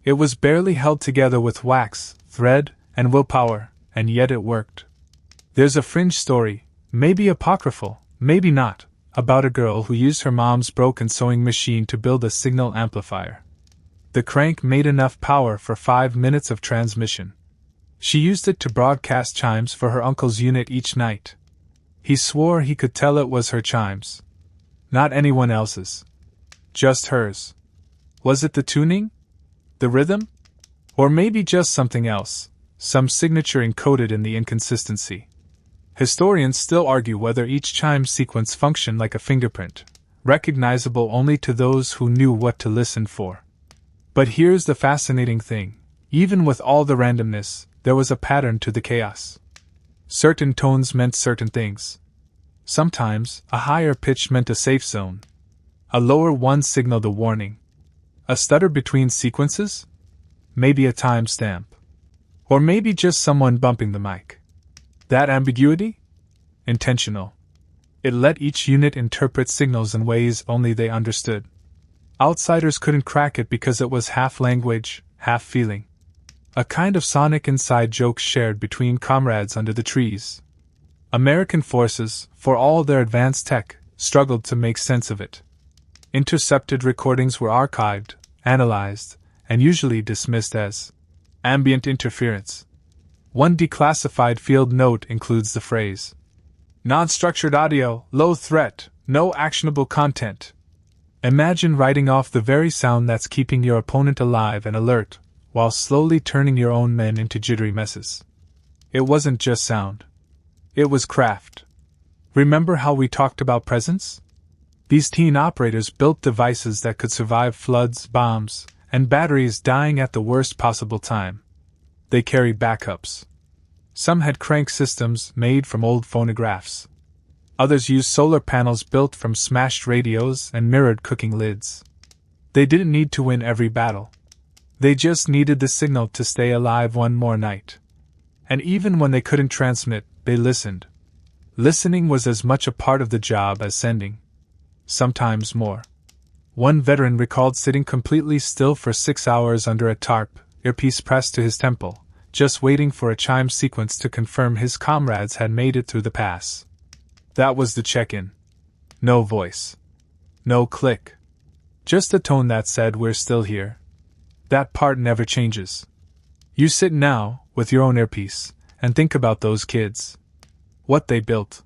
[SPEAKER 1] It was barely held together with wax, thread, and willpower, and yet it worked. There's a fringe story, maybe apocryphal, maybe not, about a girl who used her mom's broken sewing machine to build a signal amplifier. The crank made enough power for 5 minutes of transmission. She used it to broadcast chimes for her uncle's unit each night. He swore he could tell it was her chimes. Not anyone else's. Just hers. Was it the tuning? The rhythm? Or maybe just something else, some signature encoded in the inconsistency. Historians still argue whether each chime sequence functioned like a fingerprint, recognizable only to those who knew what to listen for. But here's the fascinating thing. Even with all the randomness, there was a pattern to the chaos. Certain tones meant certain things. Sometimes, a higher pitch meant a safe zone. A lower one signaled a warning. A stutter between sequences? Maybe a timestamp. Or maybe just someone bumping the mic. That ambiguity? Intentional. It let each unit interpret signals in ways only they understood. Outsiders couldn't crack it because it was half language, half feeling. A kind of sonic inside joke shared between comrades under the trees. American forces, for all their advanced tech, struggled to make sense of it. Intercepted recordings were archived, analyzed, and usually dismissed as ambient interference. One declassified field note includes the phrase, "Non-structured audio, low threat, no actionable content." Imagine writing off the very sound that's keeping your opponent alive and alert, while slowly turning your own men into jittery messes. It wasn't just sound. It was craft. Remember how we talked about presence? These teen operators built devices that could survive floods, bombs, and batteries dying at the worst possible time. They carried backups. Some had crank systems made from old phonographs. Others used solar panels built from smashed radios and mirrored cooking lids. They didn't need to win every battle. They just needed the signal to stay alive one more night. And even when they couldn't transmit, they listened. Listening was as much a part of the job as sending. Sometimes more. One veteran recalled sitting completely still for 6 hours under a tarp, earpiece pressed to his temple, just waiting for a chime sequence to confirm his comrades had made it through the pass. That was the check-in. No voice. No click. Just a tone that said, "We're still here." That part never changes. You sit now, with your own earpiece, and think about those kids. What they built.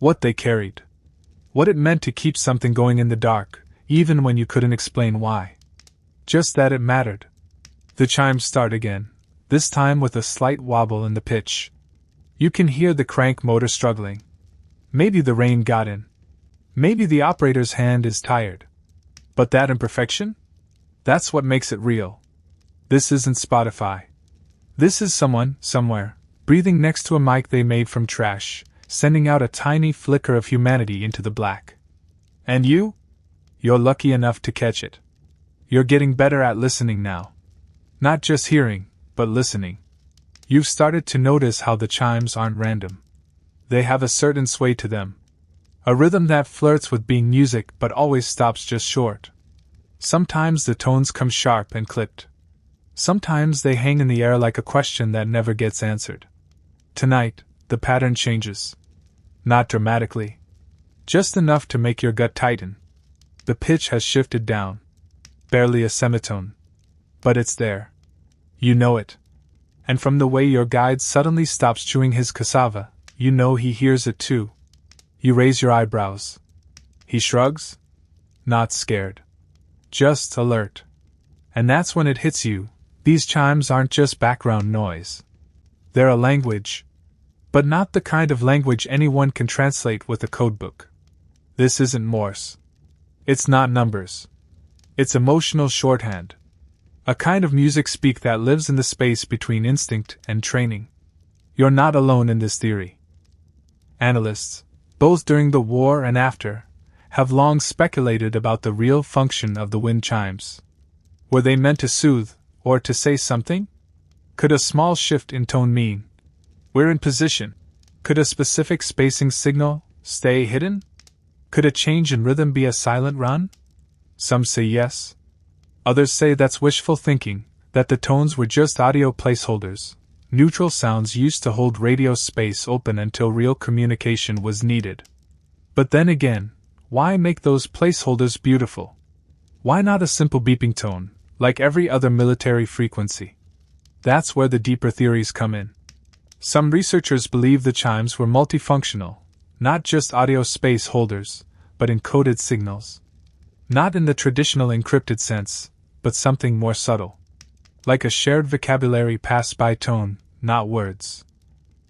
[SPEAKER 1] What they carried. What it meant to keep something going in the dark, even when you couldn't explain why. Just that it mattered. The chimes start again, this time with a slight wobble in the pitch. You can hear the crank motor struggling. Maybe the rain got in. Maybe the operator's hand is tired. But that imperfection? That's what makes it real. This isn't Spotify. This is someone, somewhere, breathing next to a mic they made from trash, sending out a tiny flicker of humanity into the black. And you? You're lucky enough to catch it. You're getting better at listening now. Not just hearing, but listening. You've started to notice how the chimes aren't random. They have a certain sway to them. A rhythm that flirts with being music but always stops just short. Sometimes the tones come sharp and clipped. Sometimes they hang in the air like a question that never gets answered. Tonight, the pattern changes. Not dramatically. Just enough to make your gut tighten. The pitch has shifted down. Barely a semitone. But it's there. You know it. And from the way your guide suddenly stops chewing his cassava, you know he hears it too. You raise your eyebrows. He shrugs? Not scared. Just alert. And that's when it hits you. These chimes aren't just background noise. They're a language. But not the kind of language anyone can translate with a codebook. This isn't Morse. It's not numbers. It's emotional shorthand. A kind of music speak that lives in the space between instinct and training. You're not alone in this theory. Analysts, both during the war and after, have long speculated about the real function of the wind chimes. Were they meant to soothe, or to say something? Could a small shift in tone mean, "We're in position"? Could a specific spacing signal, "Stay hidden"? Could a change in rhythm be a silent run? Some say yes. Others say that's wishful thinking, that the tones were just audio placeholders, neutral sounds used to hold radio space open until real communication was needed. But then again, why make those placeholders beautiful? Why not a simple beeping tone, like every other military frequency? That's where the deeper theories come in. Some researchers believe the chimes were multifunctional, not just audio space holders, but encoded signals. Not in the traditional encrypted sense, but something more subtle. Like a shared vocabulary passed by tone, not words.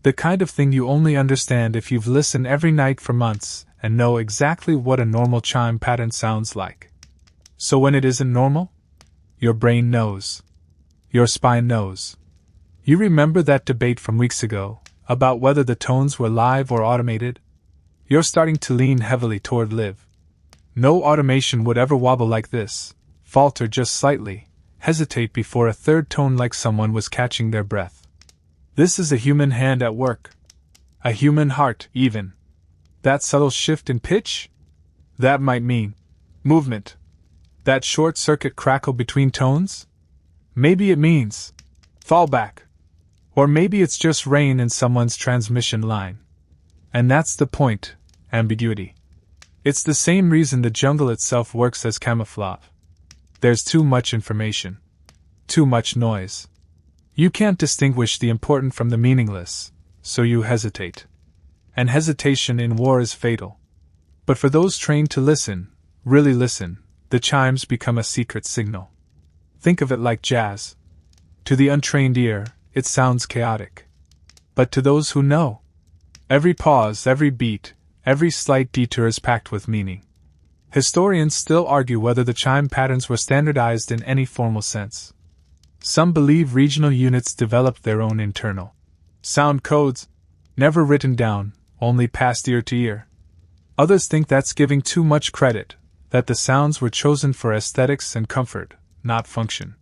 [SPEAKER 1] The kind of thing you only understand if you've listened every night for months and know exactly what a normal chime pattern sounds like. So when it isn't normal, your brain knows. Your spine knows. You remember that debate from weeks ago, about whether the tones were live or automated? You're starting to lean heavily toward live. No automation would ever wobble like this, falter just slightly, hesitate before a third tone like someone was catching their breath. This is a human hand at work. A human heart, even. That subtle shift in pitch? That might mean movement. That short-circuit crackle between tones? Maybe it means fallback. Or maybe it's just rain in someone's transmission line. And that's the point, ambiguity. It's the same reason the jungle itself works as camouflage. There's too much information. Too much noise. You can't distinguish the important from the meaningless, so you hesitate. And hesitation in war is fatal. But for those trained to listen, really listen, the chimes become a secret signal. Think of it like jazz. To the untrained ear, it sounds chaotic. But to those who know, every pause, every beat, every slight detour is packed with meaning. Historians still argue whether the chime patterns were standardized in any formal sense. Some believe regional units developed their own internal sound codes, never written down, only passed ear to ear. Others think that's giving too much credit, that the sounds were chosen for aesthetics and comfort, not function.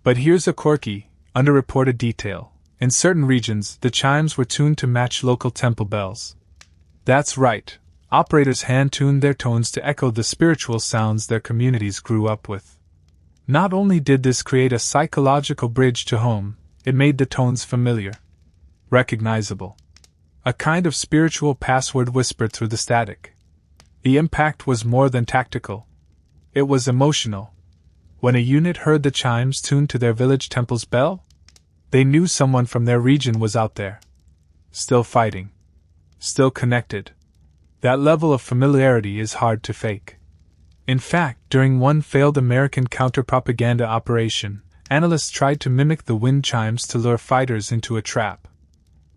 [SPEAKER 1] But here's a quirky, underreported detail. In certain regions, the chimes were tuned to match local temple bells. That's right, operators hand-tuned their tones to echo the spiritual sounds their communities grew up with. Not only did this create a psychological bridge to home, it made the tones familiar, recognizable. A kind of spiritual password whispered through the static. The impact was more than tactical. It was emotional. When a unit heard the chimes tuned to their village temple's bell, they knew someone from their region was out there. Still fighting. Still connected. That level of familiarity is hard to fake. In fact, during one failed American counter-propaganda operation, analysts tried to mimic the wind chimes to lure fighters into a trap.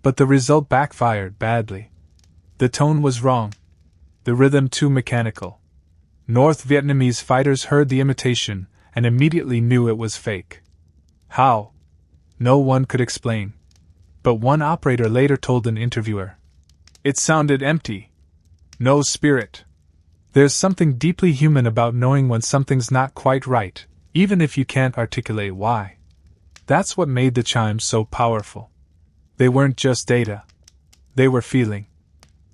[SPEAKER 1] But the result backfired badly. The tone was wrong. The rhythm too mechanical. North Vietnamese fighters heard the imitation and immediately knew it was fake. How? No one could explain. But one operator later told an interviewer, "It sounded empty. No spirit." There's something deeply human about knowing when something's not quite right, even if you can't articulate why. That's what made the chimes so powerful. They weren't just data. They were feeling.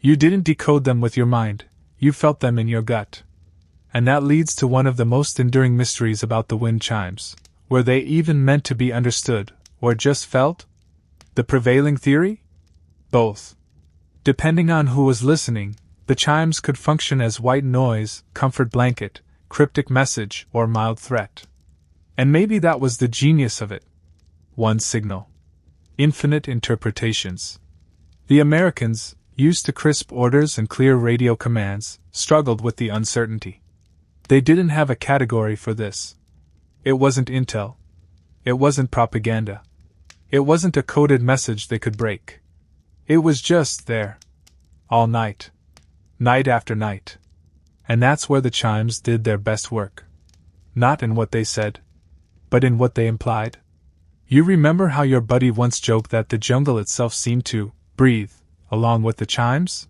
[SPEAKER 1] You didn't decode them with your mind, you felt them in your gut. And that leads to one of the most enduring mysteries about the wind chimes. Were they even meant to be understood, or just felt? The prevailing theory? Both. Depending on who was listening, the chimes could function as white noise, comfort blanket, cryptic message, or mild threat. And maybe that was the genius of it. One signal. Infinite interpretations. The Americans, used to crisp orders and clear radio commands, struggled with the uncertainty. They didn't have a category for this. It wasn't intel. It wasn't propaganda. It wasn't a coded message they could break. It was just there. All night. Night after night. And that's where the chimes did their best work. Not in what they said, but in what they implied. You remember how your buddy once joked that the jungle itself seemed to breathe along with the chimes?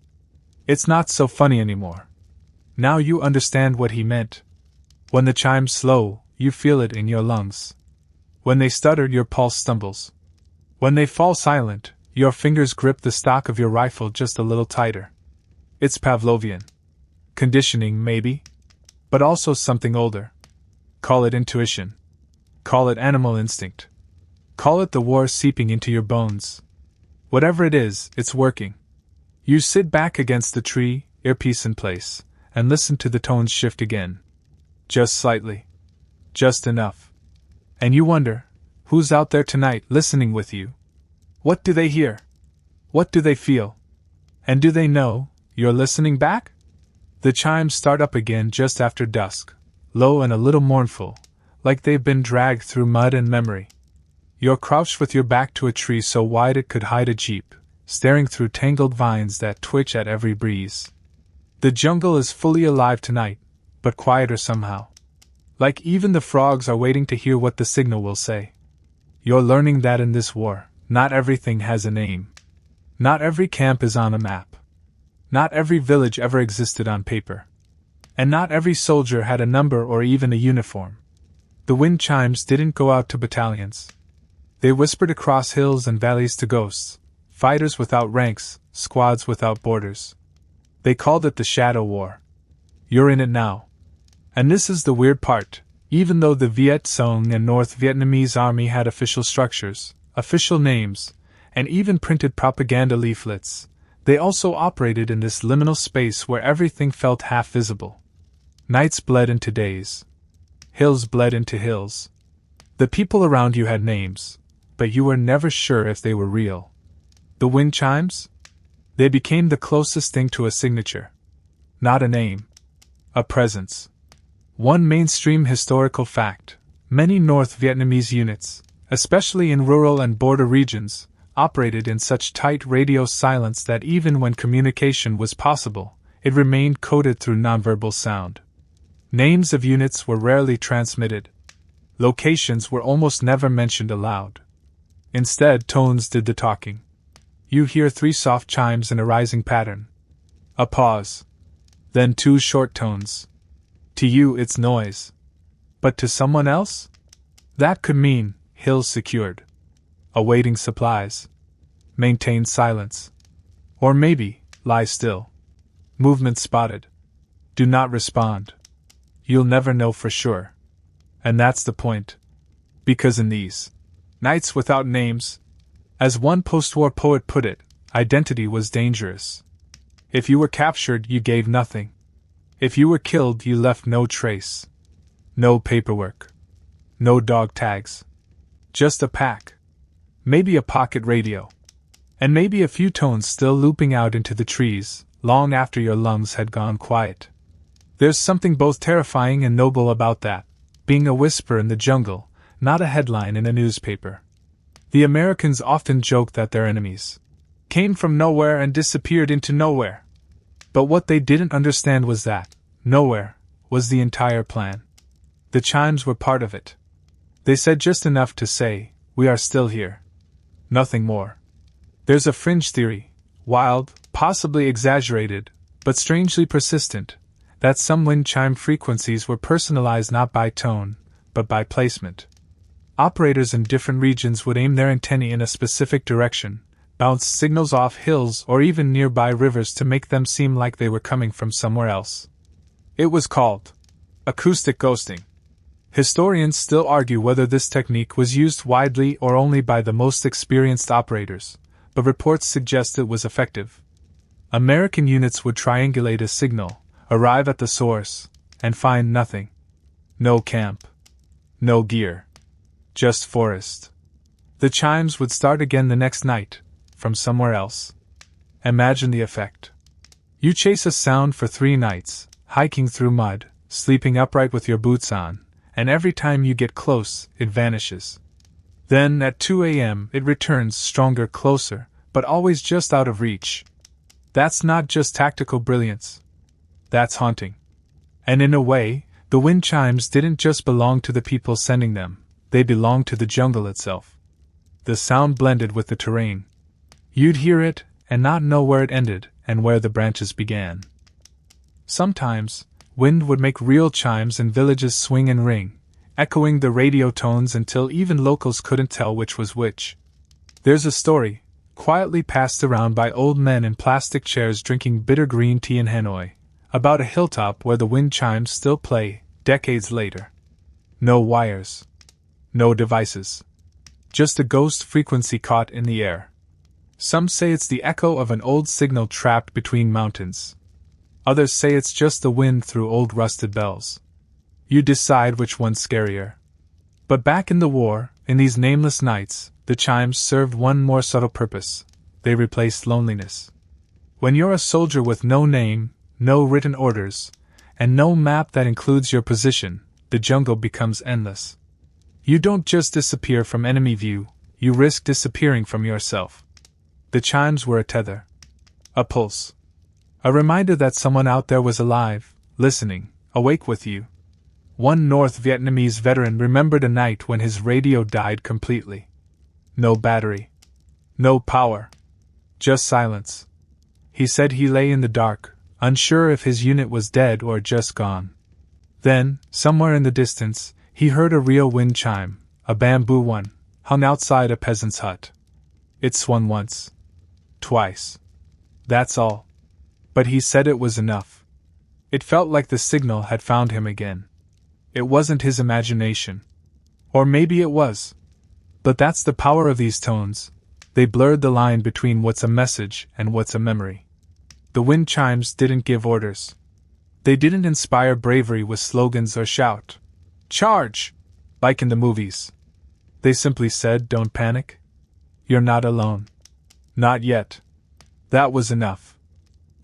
[SPEAKER 1] It's not so funny anymore. Now you understand what he meant. When the chimes slow, you feel it in your lungs. When they stutter, your pulse stumbles. When they fall silent, your fingers grip the stock of your rifle just a little tighter. It's Pavlovian. Conditioning, maybe? But also something older. Call it intuition. Call it animal instinct. Call it the war seeping into your bones. Whatever it is, it's working. You sit back against the tree, earpiece in place, and listen to the tones shift again. Just slightly. Just enough. And you wonder, who's out there tonight listening with you? What do they hear? What do they feel? And do they know you're listening back? The chimes start up again just after dusk, low and a little mournful, like they've been dragged through mud and memory. You're crouched with your back to a tree so wide it could hide a jeep, staring through tangled vines that twitch at every breeze. The jungle is fully alive tonight, but quieter somehow. Like even the frogs are waiting to hear what the signal will say. You're learning that in this war, not everything has a name. Not every camp is on a map. Not every village ever existed on paper. And not every soldier had a number or even a uniform. The wind chimes didn't go out to battalions. They whispered across hills and valleys to ghosts, fighters without ranks, squads without borders. They called it the Shadow War. You're in it now. And this is the weird part. Even though the Viet Cong and North Vietnamese army had official structures, official names, and even printed propaganda leaflets, they also operated in this liminal space where everything felt half visible. Nights bled into days. Hills bled into hills. The people around you had names, but you were never sure if they were real. The wind chimes? They became the closest thing to a signature. Not a name. A presence. One mainstream historical fact: many North Vietnamese units, especially in rural and border regions, operated in such tight radio silence that even when communication was possible, it remained coded through nonverbal sound. Names of units were rarely transmitted. Locations were almost never mentioned aloud. Instead, tones did the talking. You hear 3 soft chimes in a rising pattern. A pause. Then 2 short tones. To you, it's noise. But to someone else? That could mean hills secured. Awaiting supplies. Maintain silence. Or maybe, lie still. Movement spotted. Do not respond. You'll never know for sure. And that's the point. Because in these nights without names, as one post-war poet put it, identity was dangerous. If you were captured, you gave nothing. If you were killed, you left no trace. No paperwork. No dog tags. Just a pack. Maybe a pocket radio. And maybe a few tones still looping out into the trees, long after your lungs had gone quiet. There's something both terrifying and noble about that, being a whisper in the jungle, not a headline in a newspaper. The Americans often joke that their enemies came from nowhere and disappeared into nowhere. But what they didn't understand was that nowhere was the entire plan. The chimes were part of it. They said just enough to say, "We are still here." Nothing more. There's a fringe theory, wild, possibly exaggerated, but strangely persistent, that some wind chime frequencies were personalized not by tone, but by placement. Operators in different regions would aim their antennae in a specific direction, bounce signals off hills or even nearby rivers to make them seem like they were coming from somewhere else. It was called acoustic ghosting. Historians still argue whether this technique was used widely or only by the most experienced operators, but reports suggest it was effective. American units would triangulate a signal, arrive at the source, and find nothing. No camp. No gear. Just forest. The chimes would start again the next night, from somewhere else. Imagine the effect. You chase a sound for 3 nights, hiking through mud, sleeping upright with your boots on, and every time you get close, it vanishes. Then, at 2 a.m., it returns stronger, closer, but always just out of reach. That's not just tactical brilliance. That's haunting. And in a way, the wind chimes didn't just belong to the people sending them, they belonged to the jungle itself. The sound blended with the terrain. You'd hear it, and not know where it ended and where the branches began. Sometimes, wind would make real chimes in villages swing and ring, echoing the radio tones until even locals couldn't tell which was which. There's a story, quietly passed around by old men in plastic chairs drinking bitter green tea in Hanoi, about a hilltop where the wind chimes still play, decades later. No wires. No devices. Just a ghost frequency caught in the air. Some say it's the echo of an old signal trapped between mountains. Others say it's just the wind through old rusted bells. You decide which one's scarier. But back in the war, in these nameless nights, the chimes served one more subtle purpose. They replaced loneliness. When you're a soldier with no name, no written orders, and no map that includes your position, the jungle becomes endless. You don't just disappear from enemy view, you risk disappearing from yourself. The chimes were a tether. A pulse. A reminder that someone out there was alive, listening, awake with you. One North Vietnamese veteran remembered a night when his radio died completely. No battery. No power. Just silence. He said he lay in the dark, unsure if his unit was dead or just gone. Then, somewhere in the distance, he heard a real wind chime, a bamboo one, hung outside a peasant's hut. It swung once. Twice. That's all. But he said it was enough. It felt like the signal had found him again. It wasn't his imagination. Or maybe it was. But that's the power of these tones. They blurred the line between what's a message and what's a memory. The wind chimes didn't give orders. They didn't inspire bravery with slogans or shout, "Charge!" like in the movies. They simply said, "Don't panic. You're not alone. Not yet." That was enough.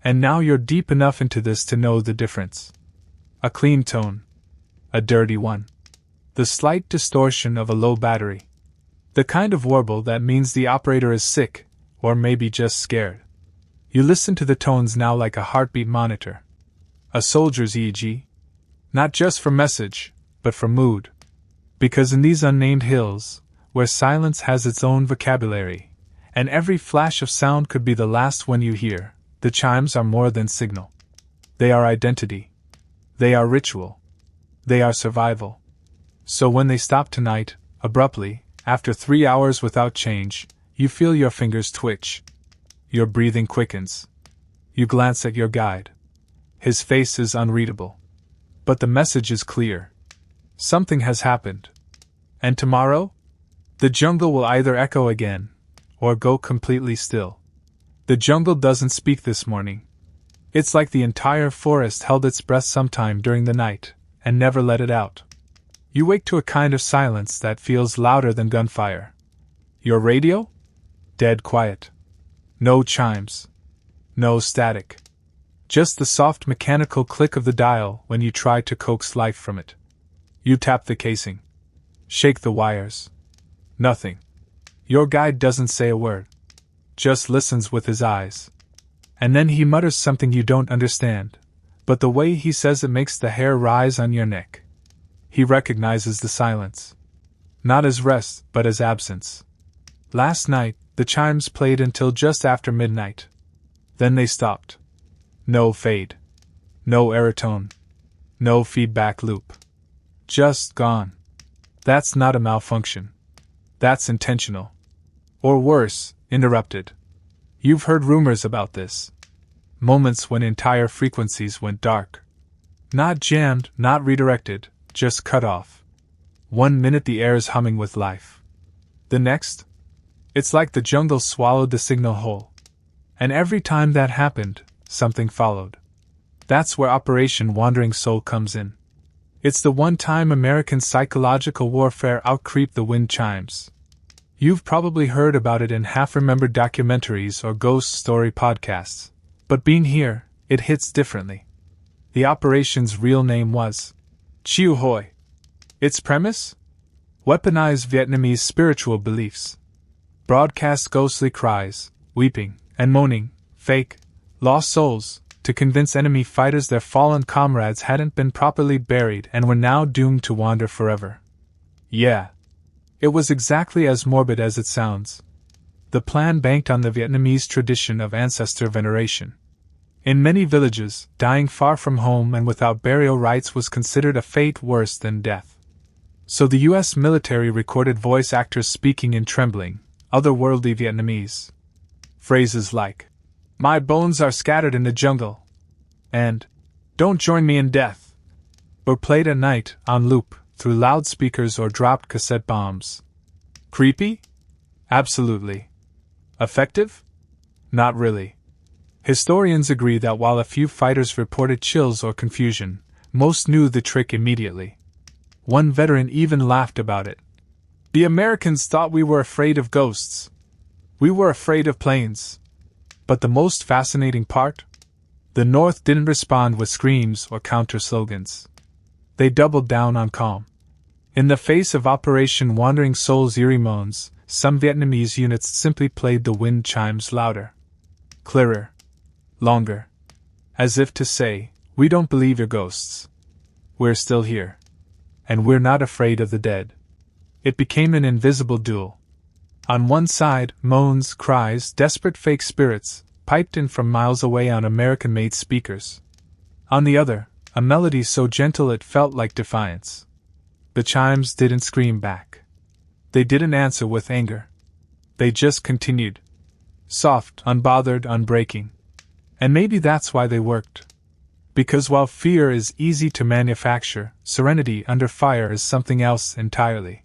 [SPEAKER 1] And now you're deep enough into this to know the difference. A clean tone. A dirty one. The slight distortion of a low battery. The kind of warble that means the operator is sick, or maybe just scared. You listen to the tones now like a heartbeat monitor. A soldier's EEG. Not just for message, but for mood. Because in these unnamed hills, where silence has its own vocabulary, and every flash of sound could be the last one you hear, the chimes are more than signal. They are identity. They are ritual. They are survival. So when they stop tonight, abruptly, after 3 hours without change, you feel your fingers twitch. Your breathing quickens. You glance at your guide. His face is unreadable. But the message is clear. Something has happened. And tomorrow? The jungle will either echo again, or go completely still. The jungle doesn't speak this morning. It's like the entire forest held its breath sometime during the night, and never let it out. You wake to a kind of silence that feels louder than gunfire. Your radio? Dead quiet. No chimes. No static. Just the soft mechanical click of the dial when you try to coax life from it. You tap the casing. Shake the wires. Nothing. Your guide doesn't say a word. Just listens with his eyes. And then he mutters something you don't understand, but the way he says it makes the hair rise on your neck. He recognizes the silence. Not as rest, but as absence. Last night, the chimes played until just after midnight. Then they stopped. No fade. No aerotone. No feedback loop. Just gone. That's not a malfunction. That's intentional. Or worse, interrupted. You've heard rumors about this. Moments when entire frequencies went dark. Not jammed, not redirected, just cut off. 1 minute the air is humming with life. The next? It's like the jungle swallowed the signal whole. And every time that happened, something followed. That's where Operation Wandering Soul comes in. It's the one time American psychological warfare outcreeped the wind chimes. You've probably heard about it in half-remembered documentaries or ghost story podcasts, but being here, it hits differently. The operation's real name was Chiu Hoi. Its premise? Weaponize Vietnamese spiritual beliefs. Broadcast ghostly cries, weeping, and moaning, fake, lost souls, to convince enemy fighters their fallen comrades hadn't been properly buried and were now doomed to wander forever. Yeah. It was exactly as morbid as it sounds. The plan banked on the Vietnamese tradition of ancestor veneration. In many villages, dying far from home and without burial rites was considered a fate worse than death. So the U.S. military recorded voice actors speaking in trembling, otherworldly Vietnamese. Phrases like, "My bones are scattered in the jungle," and "Don't join me in death," were played at night, on loop, through loudspeakers or dropped cassette bombs. Creepy? Absolutely. Effective? Not really. Historians agree that while a few fighters reported chills or confusion, most knew the trick immediately. One veteran even laughed about it. "The Americans thought we were afraid of ghosts. We were afraid of planes." But the most fascinating part? The North didn't respond with screams or counter-slogans. They doubled down on calm. In the face of Operation Wandering Soul's eerie moans, some Vietnamese units simply played the wind chimes louder, clearer, longer. As if to say, "We don't believe your ghosts. We're still here. And we're not afraid of the dead." It became an invisible duel. On one side, moans, cries, desperate fake spirits, piped in from miles away on American-made speakers. On the other, a melody so gentle it felt like defiance. The chimes didn't scream back. They didn't answer with anger. They just continued. Soft, unbothered, unbreaking. And maybe that's why they worked. Because while fear is easy to manufacture, serenity under fire is something else entirely.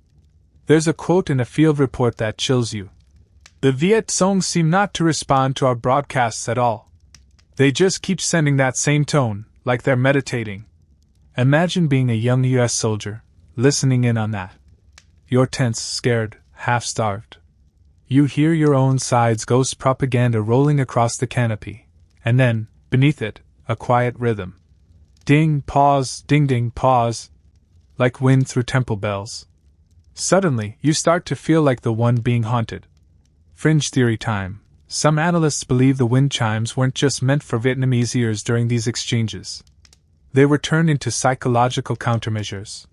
[SPEAKER 1] There's a quote in a field report that chills you. "The Viet Cong seem not to respond to our broadcasts at all. They just keep sending that same tone, like they're meditating." Imagine being a young U.S. soldier, listening in on that. You're tense, scared, half-starved. You hear your own side's ghost propaganda rolling across the canopy, and then, beneath it, a quiet rhythm. Ding, pause, ding, pause. Like wind through temple bells. Suddenly, you start to feel like the one being haunted. Fringe theory time. Some analysts believe the wind chimes weren't just meant for Vietnamese ears during these exchanges. They were turned into psychological countermeasures.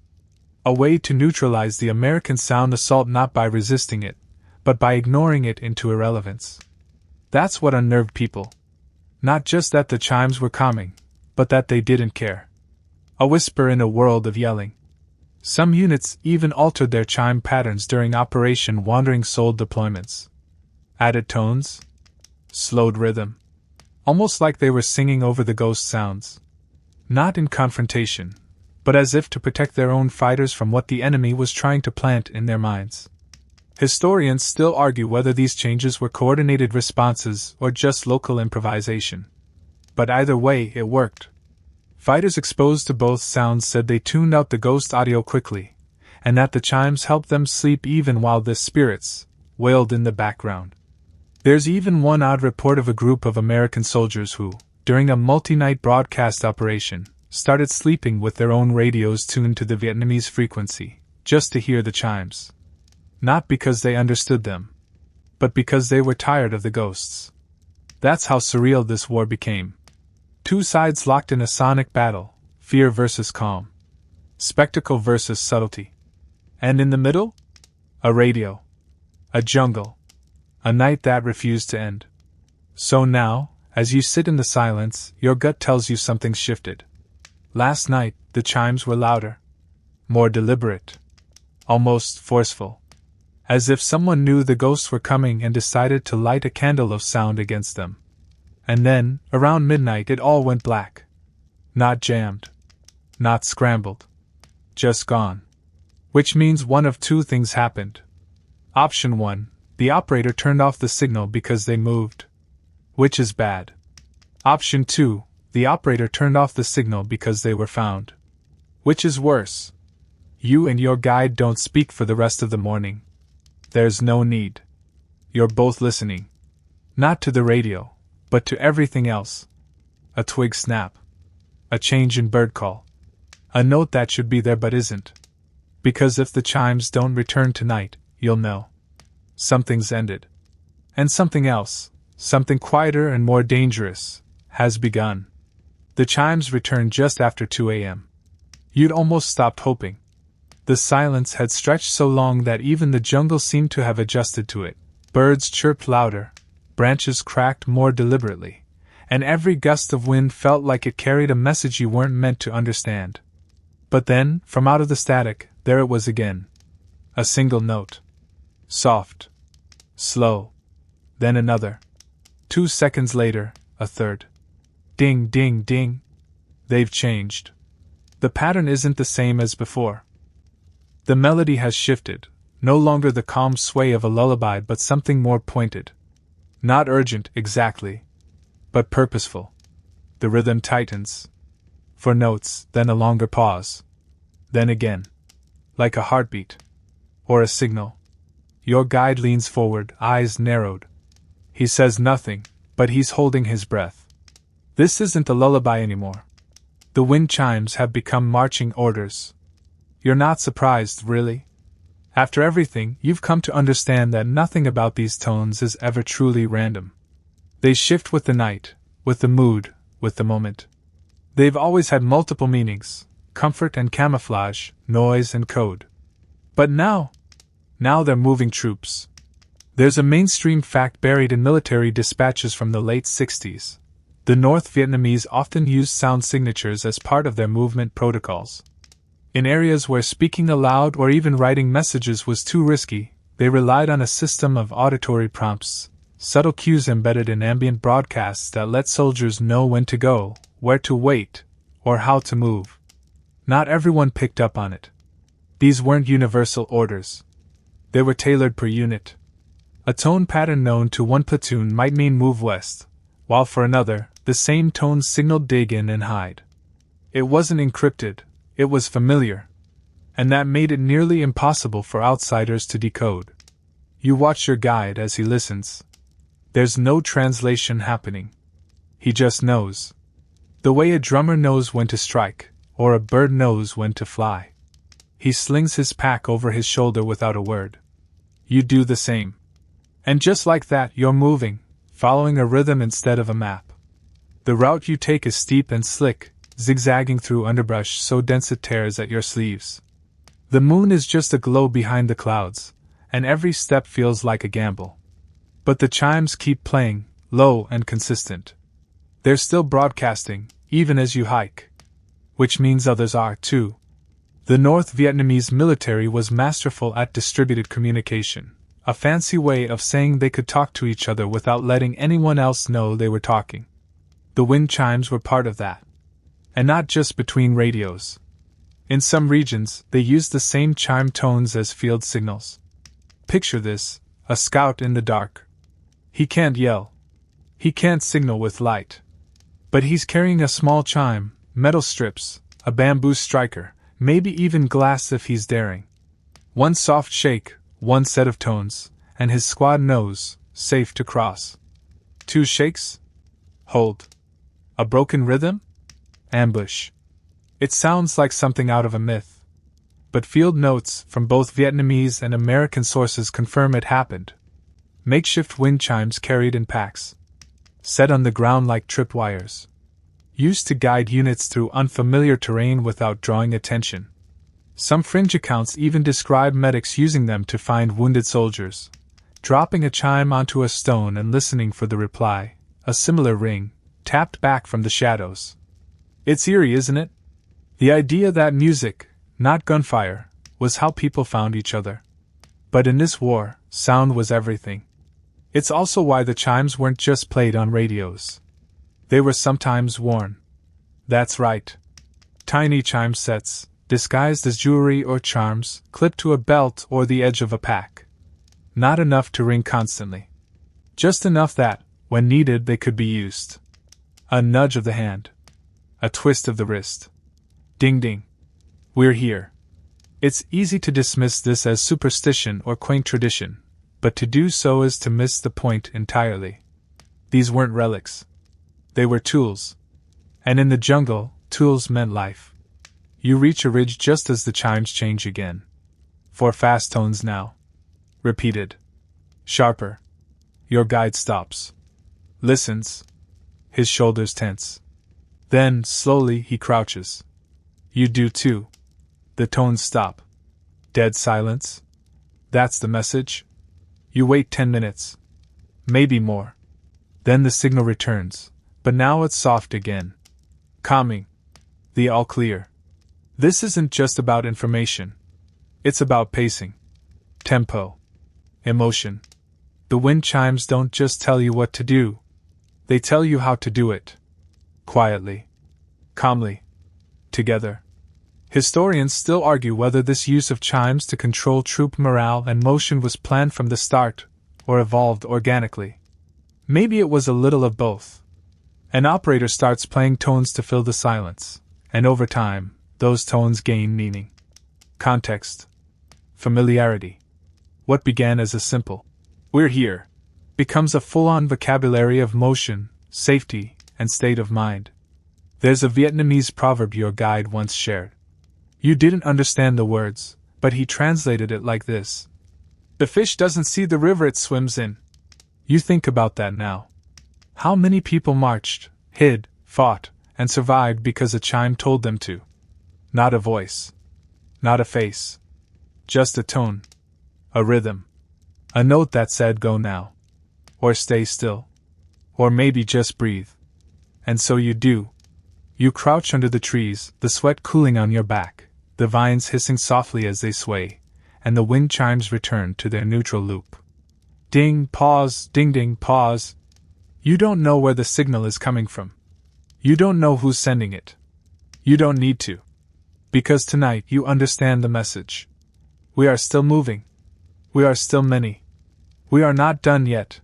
[SPEAKER 1] A way to neutralize the American sound assault not by resisting it, but by ignoring it into irrelevance. That's what unnerved people. Not just that the chimes were calming, but that they didn't care. A whisper in a world of yelling. Some units even altered their chime patterns during Operation Wandering Soul deployments. Added tones. Slowed rhythm. Almost like they were singing over the ghost sounds. Not in confrontation, but as if to protect their own fighters from what the enemy was trying to plant in their minds. Historians still argue whether these changes were coordinated responses or just local improvisation. But either way, it worked. Fighters exposed to both sounds said they tuned out the ghost audio quickly, and that the chimes helped them sleep even while the spirits wailed in the background. There's even one odd report of a group of American soldiers who, during a multi-night broadcast operation, started sleeping with their own radios tuned to the Vietnamese frequency, just to hear the chimes. Not because they understood them, but because they were tired of the ghosts. That's how surreal this war became. Two sides locked in a sonic battle, fear versus calm. Spectacle versus subtlety. And in the middle? A radio. A jungle. A night that refused to end. So now, as you sit in the silence, your gut tells you something's shifted. Last night, the chimes were louder. More deliberate. Almost forceful. As if someone knew the ghosts were coming and decided to light a candle of sound against them. And then, around midnight, it all went black. Not jammed. Not scrambled. Just gone. Which means one of two things happened. Option 1, the operator turned off the signal because they moved. Which is bad. Option 2, the operator turned off the signal because they were found. Which is worse. You and your guide don't speak for the rest of the morning. There's no need. You're both listening. Not to the radio, but to everything else. A twig snap. A change in bird call. A note that should be there but isn't. Because if the chimes don't return tonight, you'll know. Something's ended. And something else, something quieter and more dangerous, has begun. The chimes returned just after 2 a.m. You'd almost stopped hoping. The silence had stretched so long that even the jungle seemed to have adjusted to it. Birds chirped louder, branches cracked more deliberately, and every gust of wind felt like it carried a message you weren't meant to understand. But then, from out of the static, there it was again. A single note. Soft. Slow. Then another. 2 seconds later, a third. Ding, ding, ding. They've changed. The pattern isn't the same as before. The melody has shifted, no longer the calm sway of a lullaby but something more pointed. Not urgent, exactly, but purposeful. The rhythm tightens. For notes, then a longer pause. Then again. Like a heartbeat. Or a signal. Your guide leans forward, eyes narrowed. He says nothing, but he's holding his breath. This isn't a lullaby anymore. The wind chimes have become marching orders. You're not surprised, really? After everything, you've come to understand that nothing about these tones is ever truly random. They shift with the night, with the mood, with the moment. They've always had multiple meanings, comfort and camouflage, noise and code. But now they're moving troops. There's a mainstream fact buried in military dispatches from the late 60s. The North Vietnamese often used sound signatures as part of their movement protocols. In areas where speaking aloud or even writing messages was too risky, they relied on a system of auditory prompts, subtle cues embedded in ambient broadcasts that let soldiers know when to go, where to wait, or how to move. Not everyone picked up on it. These weren't universal orders. They were tailored per unit. A tone pattern known to one platoon might mean move west, while for another, the same tone signaled dig in and hide. It wasn't encrypted, it was familiar, and that made it nearly impossible for outsiders to decode. You watch your guide as he listens. There's no translation happening. He just knows. The way a drummer knows when to strike, or a bird knows when to fly. He slings his pack over his shoulder without a word. You do the same. And just like that, you're moving, following a rhythm instead of a map. The route you take is steep and slick, zigzagging through underbrush so dense it tears at your sleeves. The moon is just a glow behind the clouds, and every step feels like a gamble. But the chimes keep playing, low and consistent. They're still broadcasting, even as you hike. Which means others are, too. The North Vietnamese military was masterful at distributed communication, a fancy way of saying they could talk to each other without letting anyone else know they were talking. The wind chimes were part of that. And not just between radios. In some regions, they used the same chime tones as field signals. Picture this, a scout in the dark. He can't yell. He can't signal with light. But he's carrying a small chime, metal strips, a bamboo striker, maybe even glass if he's daring. One soft shake, one set of tones, and his squad knows, safe to cross. 2 shakes? Hold. A broken rhythm? Ambush. It sounds like something out of a myth. But field notes from both Vietnamese and American sources confirm it happened. Makeshift wind chimes carried in packs. Set on the ground like tripwires. Used to guide units through unfamiliar terrain without drawing attention. Some fringe accounts even describe medics using them to find wounded soldiers. Dropping a chime onto a stone and listening for the reply, a similar ring, tapped back from the shadows. It's eerie, isn't it? The idea that music, not gunfire, was how people found each other. But in this war, sound was everything. It's also why the chimes weren't just played on radios. They were sometimes worn. That's right. Tiny chime sets, disguised as jewelry or charms, clipped to a belt or the edge of a pack. Not enough to ring constantly. Just enough that, when needed, they could be used. A nudge of the hand. A twist of the wrist. Ding ding. We're here. It's easy to dismiss this as superstition or quaint tradition, but to do so is to miss the point entirely. These weren't relics. They were tools. And in the jungle, tools meant life. You reach a ridge just as the chimes change again. 4 fast tones now. Repeated. Sharper. Your guide stops. Listens. His shoulders tense. Then, slowly, he crouches. You do too. The tones stop. Dead silence. That's the message. You wait 10 minutes. Maybe more. Then the signal returns, but now it's soft again. Calming. The all clear. This isn't just about information. It's about pacing. Tempo. Emotion. The wind chimes don't just tell you what to do. They tell you how to do it. Quietly. Calmly. Together. Historians still argue whether this use of chimes to control troop morale and motion was planned from the start, or evolved organically. Maybe it was a little of both. An operator starts playing tones to fill the silence, and over time, those tones gain meaning. Context. Familiarity. What began as a simple, "We're here," becomes a full-on vocabulary of motion, safety, and state of mind. There's a Vietnamese proverb your guide once shared. You didn't understand the words, but he translated it like this: "The fish doesn't see the river it swims in." You think about that now. How many people marched, hid, fought, and survived because a chime told them to? Not a voice. Not a face. Just a tone. A rhythm. A note that said go now. Or stay still. Or maybe just breathe. And so you do. You crouch under the trees, the sweat cooling on your back, the vines hissing softly as they sway, and the wind chimes return to their neutral loop. Ding, pause, ding ding, pause. You don't know where the signal is coming from. You don't know who's sending it. You don't need to. Because tonight you understand the message. We are still moving. We are still many. We are not done yet.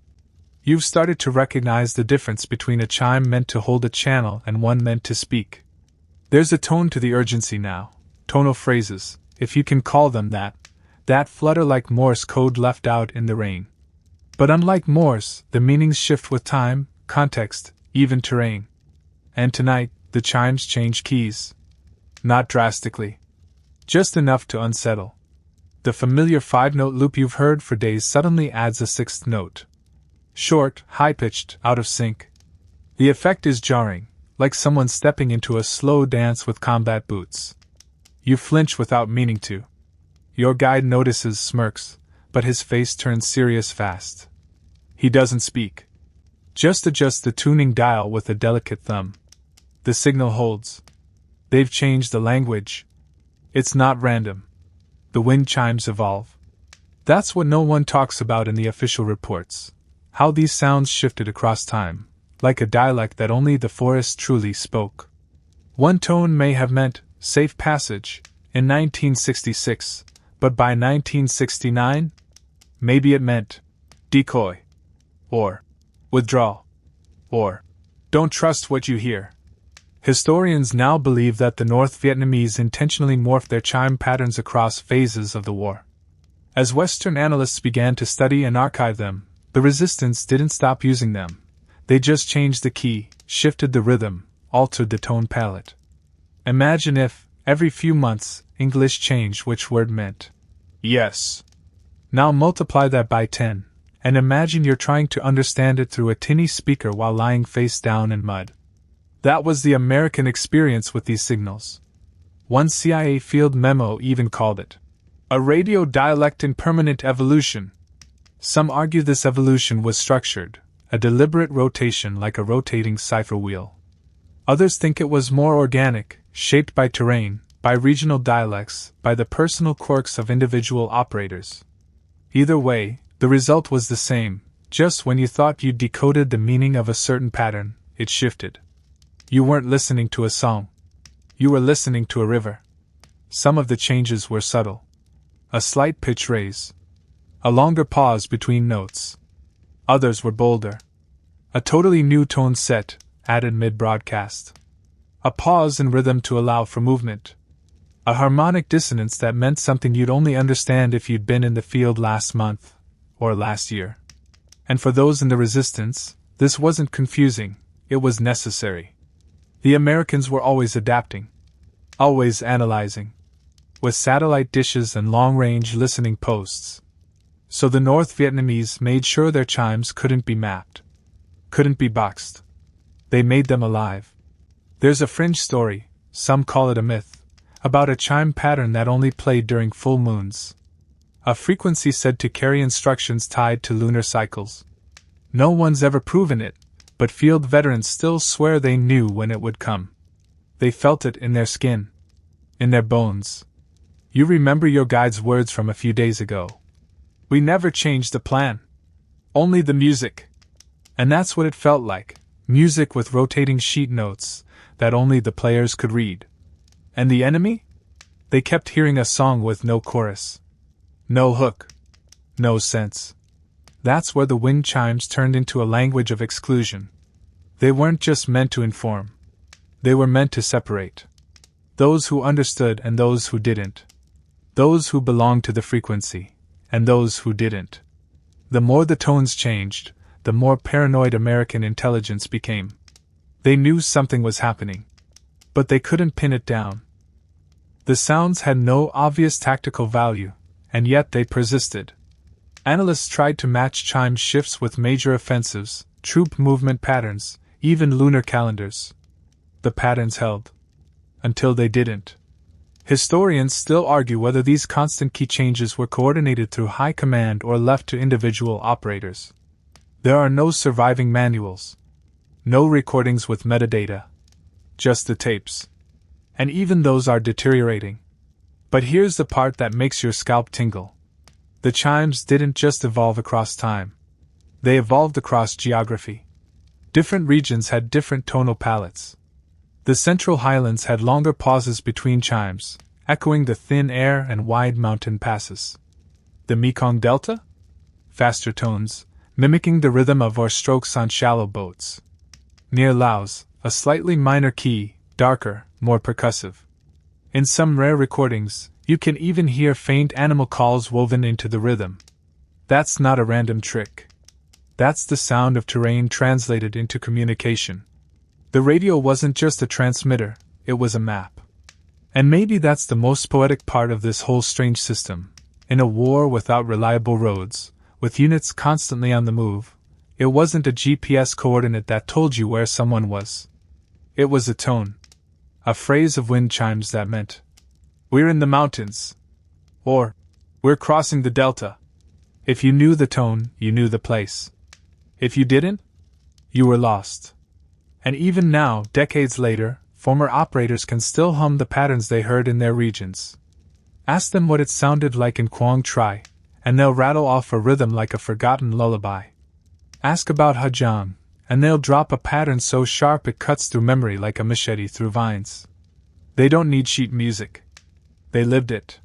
[SPEAKER 1] You've started to recognize the difference between a chime meant to hold a channel and one meant to speak. There's a tone to the urgency now, tonal phrases, if you can call them that flutter like Morse code left out in the rain. But unlike Morse, the meanings shift with time, context, even terrain. And tonight, the chimes change keys. Not drastically. Just enough to unsettle. The familiar 5-note loop you've heard for days suddenly adds a 6th note. Short, high-pitched, out of sync. The effect is jarring, like someone stepping into a slow dance with combat boots. You flinch without meaning to. Your guide notices, smirks, but his face turns serious fast. He doesn't speak. Just adjusts the tuning dial with a delicate thumb. The signal holds. They've changed the language. It's not random. The wind chimes evolve. That's what no one talks about in the official reports. How these sounds shifted across time, like a dialect that only the forest truly spoke. One tone may have meant safe passage in 1966, but by 1969, maybe it meant decoy, or withdrawal, or don't trust what you hear. Historians now believe that the North Vietnamese intentionally morphed their chime patterns across phases of the war. As Western analysts began to study and archive them, the resistance didn't stop using them. They just changed the key, shifted the rhythm, altered the tone palette. Imagine if, every few months, English changed which word meant yes. Now multiply that by 10, and imagine you're trying to understand it through a tinny speaker while lying face down in mud. That was the American experience with these signals. One CIA field memo even called it a radio dialect in permanent evolution. Some argue this evolution was structured, a deliberate rotation like a rotating cipher wheel. Others think it was more organic, shaped by terrain, by regional dialects, by the personal quirks of individual operators. Either way, the result was the same. Just when you thought you'd decoded the meaning of a certain pattern, it shifted. You weren't listening to a song. You were listening to a river. Some of the changes were subtle. A slight pitch raise. A longer pause between notes. Others were bolder. A totally new tone set, added mid-broadcast. A pause in rhythm to allow for movement. A harmonic dissonance that meant something you'd only understand if you'd been in the field last month, or last year. And for those in the resistance, this wasn't confusing, it was necessary. The Americans were always adapting. Always analyzing. With satellite dishes and long-range listening posts. So the North Vietnamese made sure their chimes couldn't be mapped. Couldn't be boxed. They made them alive. There's a fringe story, some call it a myth, about a chime pattern that only played during full moons. A frequency said to carry instructions tied to lunar cycles. No one's ever proven it, but field veterans still swear they knew when it would come. They felt it in their skin, in their bones. You remember your guide's words from a few days ago. We never changed the plan. Only the music. And that's what it felt like, music with rotating sheet notes that only the players could read. And the enemy? They kept hearing a song with no chorus. No hook. No sense. That's where the wind chimes turned into a language of exclusion. They weren't just meant to inform. They were meant to separate. Those who understood and those who didn't. Those who belonged to the frequency, and those who didn't. The more the tones changed, the more paranoid American intelligence became. They knew something was happening, but they couldn't pin it down. The sounds had no obvious tactical value, and yet they persisted. Analysts tried to match chime shifts with major offensives, troop movement patterns, even lunar calendars. The patterns held. Until they didn't. Historians still argue whether these constant key changes were coordinated through high command or left to individual operators. There are no surviving manuals. No recordings with metadata. Just the tapes. And even those are deteriorating. But here's the part that makes your scalp tingle. The chimes didn't just evolve across time. They evolved across geography. Different regions had different tonal palettes. The Central Highlands had longer pauses between chimes, echoing the thin air and wide mountain passes. The Mekong Delta? Faster tones, mimicking the rhythm of oar strokes on shallow boats. Near Laos, a slightly minor key, darker, more percussive. In some rare recordings, you can even hear faint animal calls woven into the rhythm. That's not a random trick. That's the sound of terrain translated into communication. The radio wasn't just a transmitter, it was a map. And maybe that's the most poetic part of this whole strange system. In a war without reliable roads, with units constantly on the move, it wasn't a GPS coordinate that told you where someone was. It was a tone. A phrase of wind chimes that meant, "We're in the mountains." Or, "We're crossing the delta." If you knew the tone, you knew the place. If you didn't, you were lost. And even now, decades later, former operators can still hum the patterns they heard in their regions. Ask them what it sounded like in Quang Tri, and they'll rattle off a rhythm like a forgotten lullaby. Ask about Hajang, and they'll drop a pattern so sharp it cuts through memory like a machete through vines. They don't need sheet music. They lived it.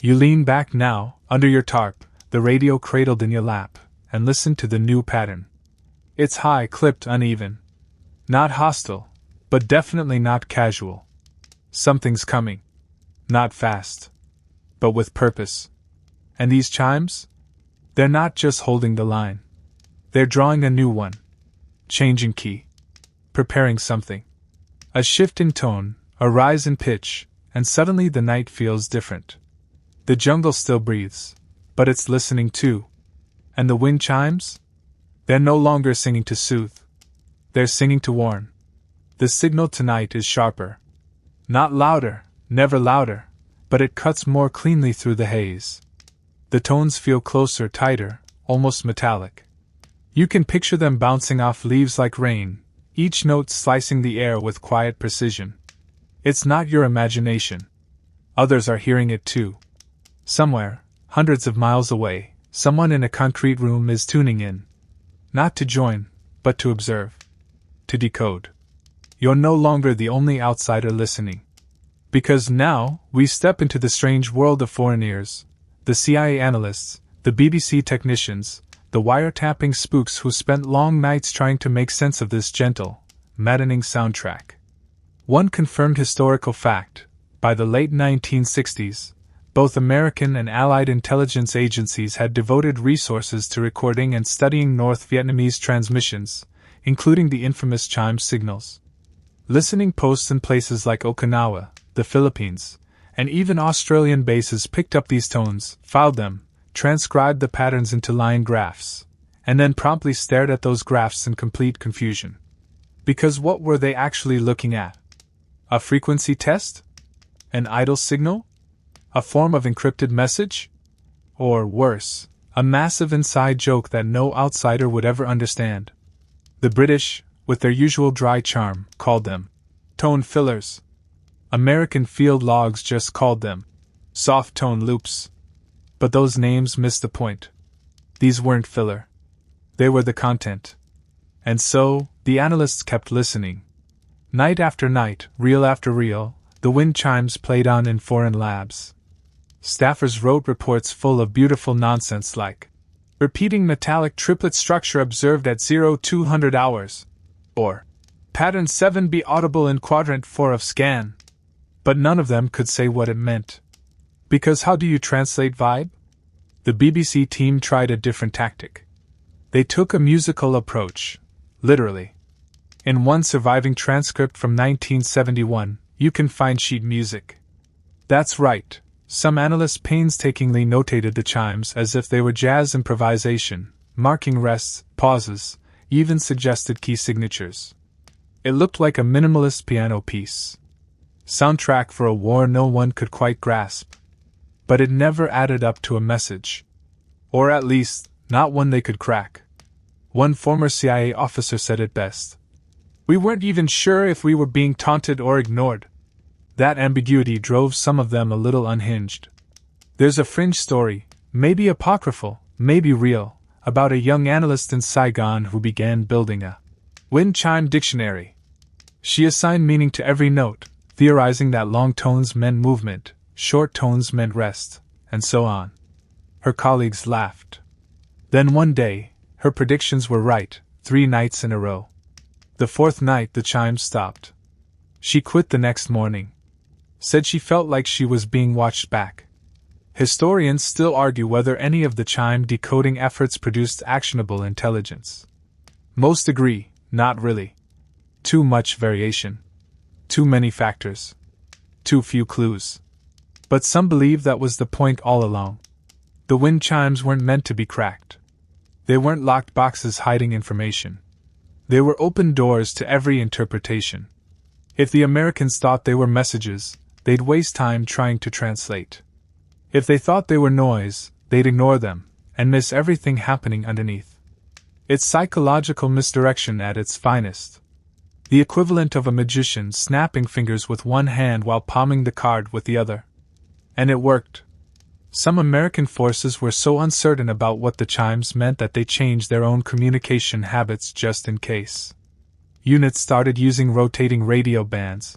[SPEAKER 1] You lean back now, under your tarp, the radio cradled in your lap, and listen to the new pattern. It's high, clipped, uneven. Not hostile, but definitely not casual. Something's coming. Not fast. But with purpose. And these chimes? They're not just holding the line. They're drawing a new one. Changing key. Preparing something. A shift in tone, a rise in pitch, and suddenly the night feels different. The jungle still breathes, but it's listening too. And the wind chimes? They're no longer singing to soothe. They're singing to warn. The signal tonight is sharper. Not louder, never louder, but it cuts more cleanly through the haze. The tones feel closer, tighter, almost metallic. You can picture them bouncing off leaves like rain, each note slicing the air with quiet precision. It's not your imagination. Others are hearing it too. Somewhere, hundreds of miles away, someone in a concrete room is tuning in. Not to join, but to observe. To decode. You're no longer the only outsider listening. Because now, we step into the strange world of foreign ears, the CIA analysts, the BBC technicians, the wiretapping spooks who spent long nights trying to make sense of this gentle, maddening soundtrack. One confirmed historical fact: by the late 1960s, both American and Allied intelligence agencies had devoted resources to recording and studying North Vietnamese transmissions, including the infamous chime signals. Listening posts in places like Okinawa, the Philippines, and even Australian bases picked up these tones, filed them, transcribed the patterns into line graphs, and then promptly stared at those graphs in complete confusion. Because what were they actually looking at? A frequency test? An idle signal? A form of encrypted message? Or worse, a massive inside joke that no outsider would ever understand. The British, with their usual dry charm, called them tone fillers. American field logs just called them soft tone loops. But those names missed the point. These weren't filler. They were the content. And so, the analysts kept listening. Night after night, reel after reel, the wind chimes played on in foreign labs. Staffers wrote reports full of beautiful nonsense like, repeating metallic triplet structure observed at 0200 hours, or, pattern 7B audible in quadrant 4 of scan. But none of them could say what it meant. Because how do you translate vibe? The BBC team tried a different tactic. They took a musical approach, literally. In one surviving transcript from 1971, you can find sheet music. That's right, some analysts painstakingly notated the chimes as if they were jazz improvisation, marking rests, pauses, even suggested key signatures. It looked like a minimalist piano piece. Soundtrack for a war no one could quite grasp. But it never added up to a message. Or at least, not one they could crack. One former CIA officer said it best. We weren't even sure if we were being taunted or ignored. That ambiguity drove some of them a little unhinged. There's a fringe story, maybe apocryphal, maybe real, about a young analyst in Saigon who began building a wind chime dictionary. She assigned meaning to every note, theorizing that long tones meant movement, short tones meant rest, and so on. Her colleagues laughed. Then one day, her predictions were right, 3 nights in a row. The 4th night the chimes stopped. She quit the next morning. Said she felt like she was being watched back. Historians still argue whether any of the chime decoding efforts produced actionable intelligence. Most agree, not really. Too much variation. Too many factors. Too few clues. But some believe that was the point all along. The wind chimes weren't meant to be cracked. They weren't locked boxes hiding information. They were open doors to every interpretation. If the Americans thought they were messages, they'd waste time trying to translate. If they thought they were noise, they'd ignore them, and miss everything happening underneath. It's psychological misdirection at its finest. The equivalent of a magician snapping fingers with one hand while palming the card with the other. And it worked. Some American forces were so uncertain about what the chimes meant that they changed their own communication habits just in case. Units started using rotating radio bands.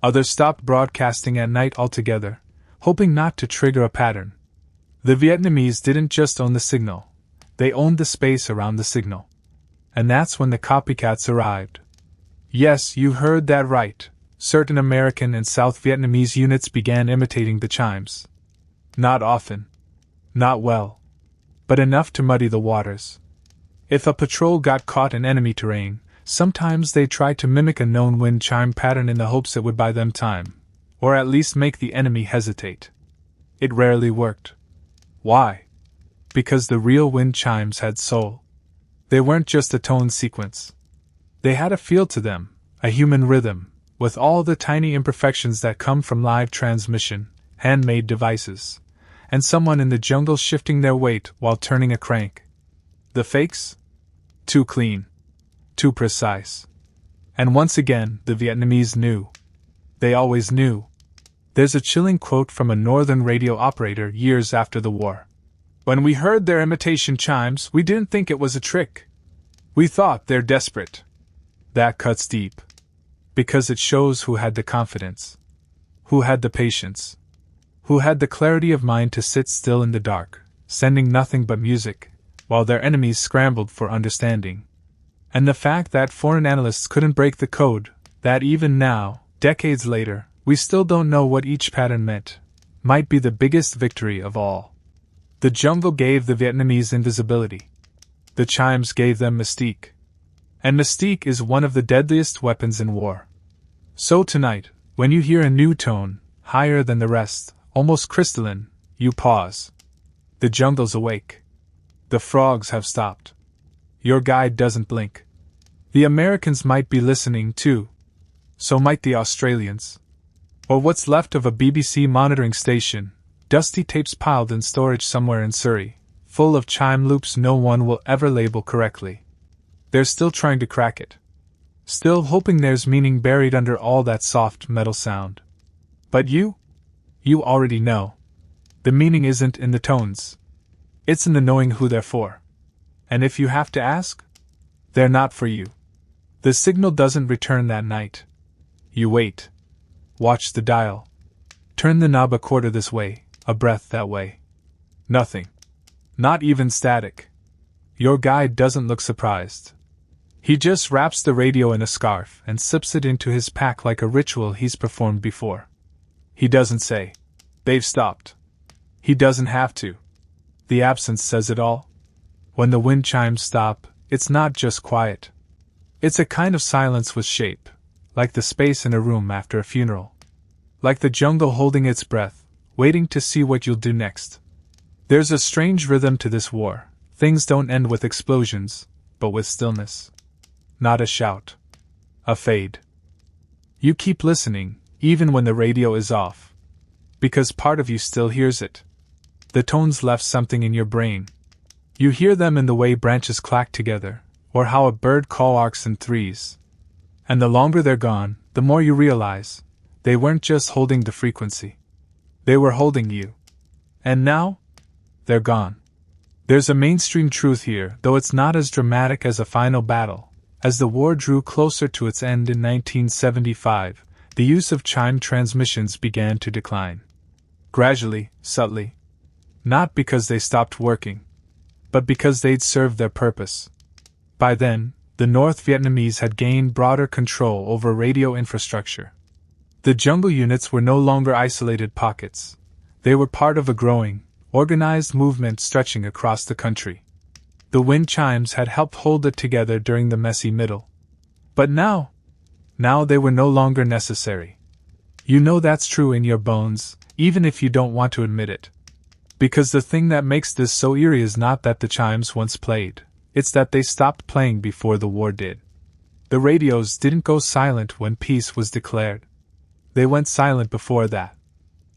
[SPEAKER 1] Others stopped broadcasting at night altogether, hoping not to trigger a pattern. The Vietnamese didn't just own the signal, they owned the space around the signal. And that's when the copycats arrived. Yes, you heard that right. Certain American and South Vietnamese units began imitating the chimes. Not often. Not well. But enough to muddy the waters. If a patrol got caught in enemy terrain, sometimes they tried to mimic a known wind chime pattern in the hopes it would buy them time, or at least make the enemy hesitate. It rarely worked. Why? Because the real wind chimes had soul. They weren't just a tone sequence. They had a feel to them, a human rhythm, with all the tiny imperfections that come from live transmission, handmade devices, and someone in the jungle shifting their weight while turning a crank. The fakes? Too clean. Too precise. And once again, the Vietnamese knew. They always knew. There's a chilling quote from a northern radio operator years after the war. When we heard their imitation chimes, we didn't think it was a trick. We thought they're desperate. That cuts deep. Because it shows who had the confidence. Who had the patience. Who had the clarity of mind to sit still in the dark, sending nothing but music, while their enemies scrambled for understanding. And the fact that foreign analysts couldn't break the code, that even now, decades later, we still don't know what each pattern meant, might be the biggest victory of all. The jungle gave the Vietnamese invisibility. The chimes gave them mystique. And mystique is one of the deadliest weapons in war. So tonight, when you hear a new tone, higher than the rest, almost crystalline, you pause. The jungle's awake. The frogs have stopped. Your guide doesn't blink. The Americans might be listening too. So might the Australians. Or what's left of a BBC monitoring station, dusty tapes piled in storage somewhere in Surrey, full of chime loops no one will ever label correctly. They're still trying to crack it. Still hoping there's meaning buried under all that soft metal sound. But you already know. The meaning isn't in the tones. It's in the knowing who they're for. And if you have to ask, they're not for you. The signal doesn't return that night. You wait. Watch the dial. Turn the knob a quarter this way, a breath that way. Nothing. Not even static. Your guide doesn't look surprised. He just wraps the radio in a scarf and slips it into his pack like a ritual he's performed before. He doesn't say, "They've stopped." He doesn't have to. The absence says it all. When the wind chimes stop, it's not just quiet. It's a kind of silence with shape, like the space in a room after a funeral. Like the jungle holding its breath, waiting to see what you'll do next. There's a strange rhythm to this war. Things don't end with explosions, but with stillness. Not a shout. A fade. You keep listening, even when the radio is off. Because part of you still hears it. The tones left something in your brain. You hear them in the way branches clack together, or how a bird call arcs in threes. And the longer they're gone, the more you realize, they weren't just holding the frequency. They were holding you. And now, they're gone. There's a mainstream truth here, though it's not as dramatic as a final battle. As the war drew closer to its end in 1975, the use of chime transmissions began to decline. Gradually, subtly. Not because they stopped working, but because they'd served their purpose. By then, the North Vietnamese had gained broader control over radio infrastructure. The jungle units were no longer isolated pockets. They were part of a growing, organized movement stretching across the country. The wind chimes had helped hold it together during the messy middle. But now they were no longer necessary. You know that's true in your bones, even if you don't want to admit it. Because the thing that makes this so eerie is not that the chimes once played, it's that they stopped playing before the war did. The radios didn't go silent when peace was declared. They went silent before that.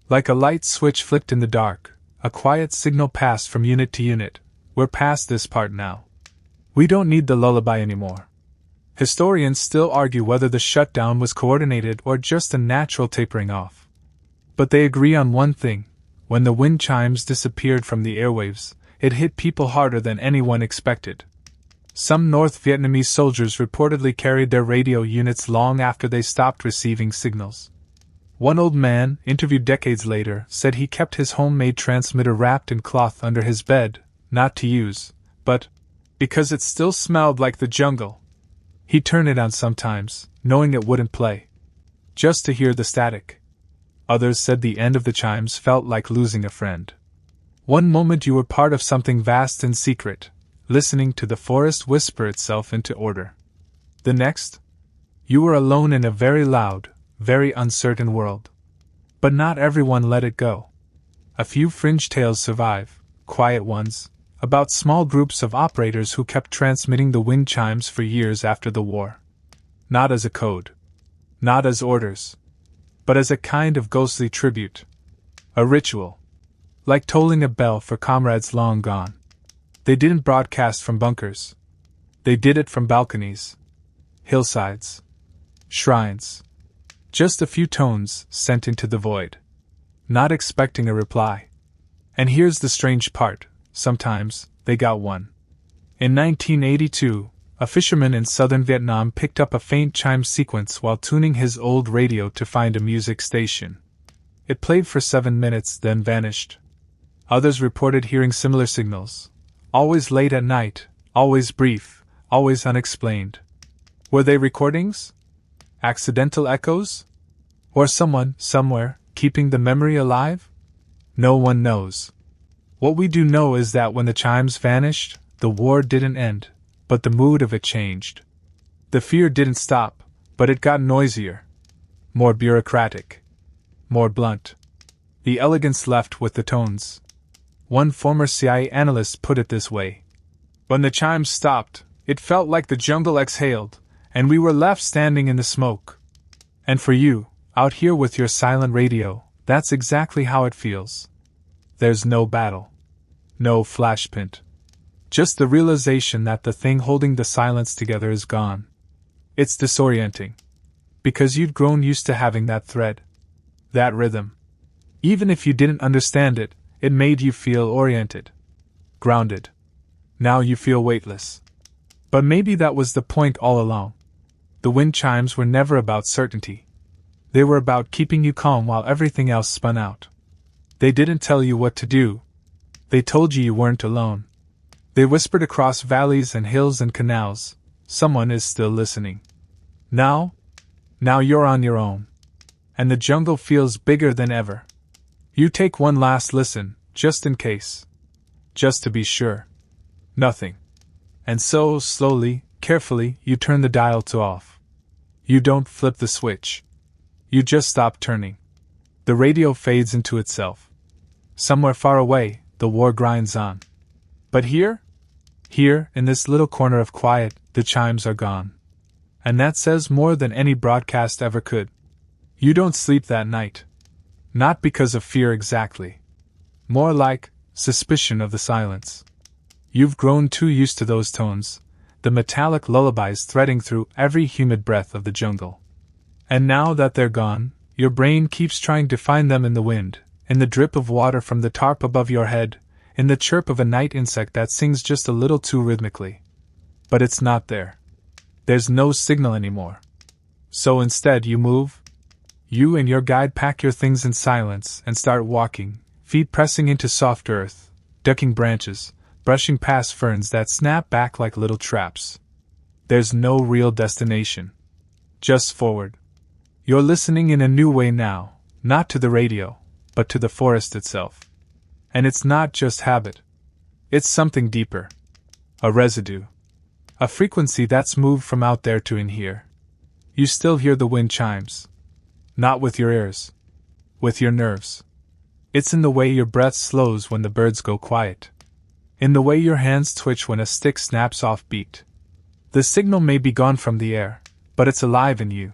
[SPEAKER 1] Like a light switch flicked in the dark, a quiet signal passed from unit to unit. We're past this part now. We don't need the lullaby anymore. Historians still argue whether the shutdown was coordinated or just a natural tapering off. But they agree on one thing: when the wind chimes disappeared from the airwaves, it hit people harder than anyone expected. Some North Vietnamese soldiers reportedly carried their radio units long after they stopped receiving signals. One old man, interviewed decades later, said he kept his homemade transmitter wrapped in cloth under his bed, not to use, but because it still smelled like the jungle. He'd turn it on sometimes, knowing it wouldn't play, just to hear the static. Others said the end of the chimes felt like losing a friend. One moment you were part of something vast and secret, listening to the forest whisper itself into order. The next, you were alone in a very loud, very uncertain world. But not everyone let it go. A few fringe tales survive, quiet ones, about small groups of operators who kept transmitting the wind chimes for years after the war. Not as a code. Not as orders. But as a kind of ghostly tribute. A ritual. Like tolling a bell for comrades long gone. They didn't broadcast from bunkers. They did it from balconies. Hillsides. Shrines. Just a few tones sent into the void. Not expecting a reply. And here's the strange part. Sometimes, they got one. In 1982, a fisherman in southern Vietnam picked up a faint chime sequence while tuning his old radio to find a music station. It played for 7 minutes, then vanished. Others reported hearing similar signals. Always late at night, always brief, always unexplained. Were they recordings? Accidental echoes? Or someone, somewhere, keeping the memory alive? No one knows. What we do know is that when the chimes vanished, the war didn't end, but the mood of it changed. The fear didn't stop, but it got noisier. More bureaucratic. More blunt. The elegance left with the tones. One former CIA analyst put it this way: when the chimes stopped, it felt like the jungle exhaled, and we were left standing in the smoke. And for you, out here with your silent radio, that's exactly how it feels. There's no battle. No flashpoint. Just the realization that the thing holding the silence together is gone. It's disorienting. Because you'd grown used to having that thread. That rhythm. Even if you didn't understand it, it made you feel oriented. Grounded. Now you feel weightless. But maybe that was the point all along. The wind chimes were never about certainty. They were about keeping you calm while everything else spun out. They didn't tell you what to do. They told you weren't alone. They whispered across valleys and hills and canals, someone is still listening. Now you're on your own. And the jungle feels bigger than ever. You take one last listen, just in case. Just to be sure. Nothing. And so, slowly, carefully, you turn the dial to off. You don't flip the switch. You just stop turning. The radio fades into itself. Somewhere far away, the war grinds on. But here, in this little corner of quiet, the chimes are gone. And that says more than any broadcast ever could. You don't sleep that night. Not because of fear exactly. More like suspicion of the silence. You've grown too used to those tones, the metallic lullabies threading through every humid breath of the jungle. And now that they're gone, your brain keeps trying to find them in the wind, in the drip of water from the tarp above your head, in the chirp of a night insect that sings just a little too rhythmically. But it's not there. There's no signal anymore. So instead you move. You and your guide pack your things in silence and start walking, feet pressing into soft earth, ducking branches, brushing past ferns that snap back like little traps. There's no real destination. Just forward. You're listening in a new way now, not to the radio, but to the forest itself. And it's not just habit. It's something deeper. A residue. A frequency that's moved from out there to in here. You still hear the wind chimes. Not with your ears. With your nerves. It's in the way your breath slows when the birds go quiet. In the way your hands twitch when a stick snaps off beat. The signal may be gone from the air, but it's alive in you.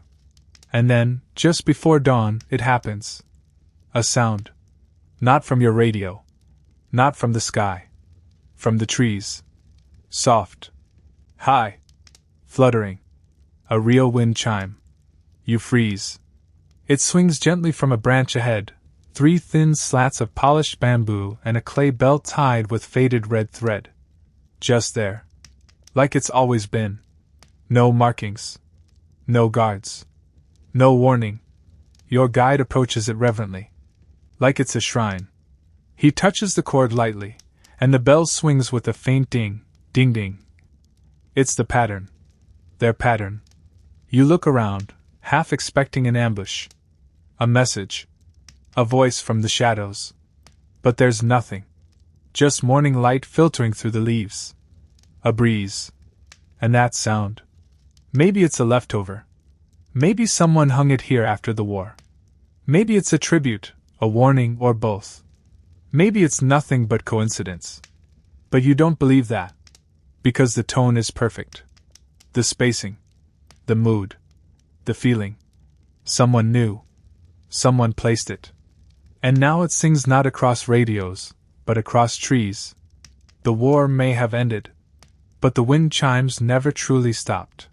[SPEAKER 1] And then, just before dawn, it happens. A sound. Not from your radio. Not from the sky. From the trees. Soft. High. Fluttering. A real wind chime. You freeze. It swings gently from a branch ahead, 3 thin slats of polished bamboo and a clay belt tied with faded red thread. Just there. Like it's always been. No markings. No guards. No warning. Your guide approaches it reverently. Like it's a shrine. He touches the cord lightly, and the bell swings with a faint ding, ding ding. It's the pattern. Their pattern. You look around, half expecting an ambush. A message. A voice from the shadows. But there's nothing. Just morning light filtering through the leaves. A breeze. And that sound. Maybe it's a leftover. Maybe someone hung it here after the war. Maybe it's a tribute, a warning, or both. Maybe it's nothing but coincidence. But you don't believe that. Because the tone is perfect. The spacing. The mood. The feeling. Someone knew. Someone placed it. And now it sings not across radios, but across trees. The war may have ended. But the wind chimes never truly stopped.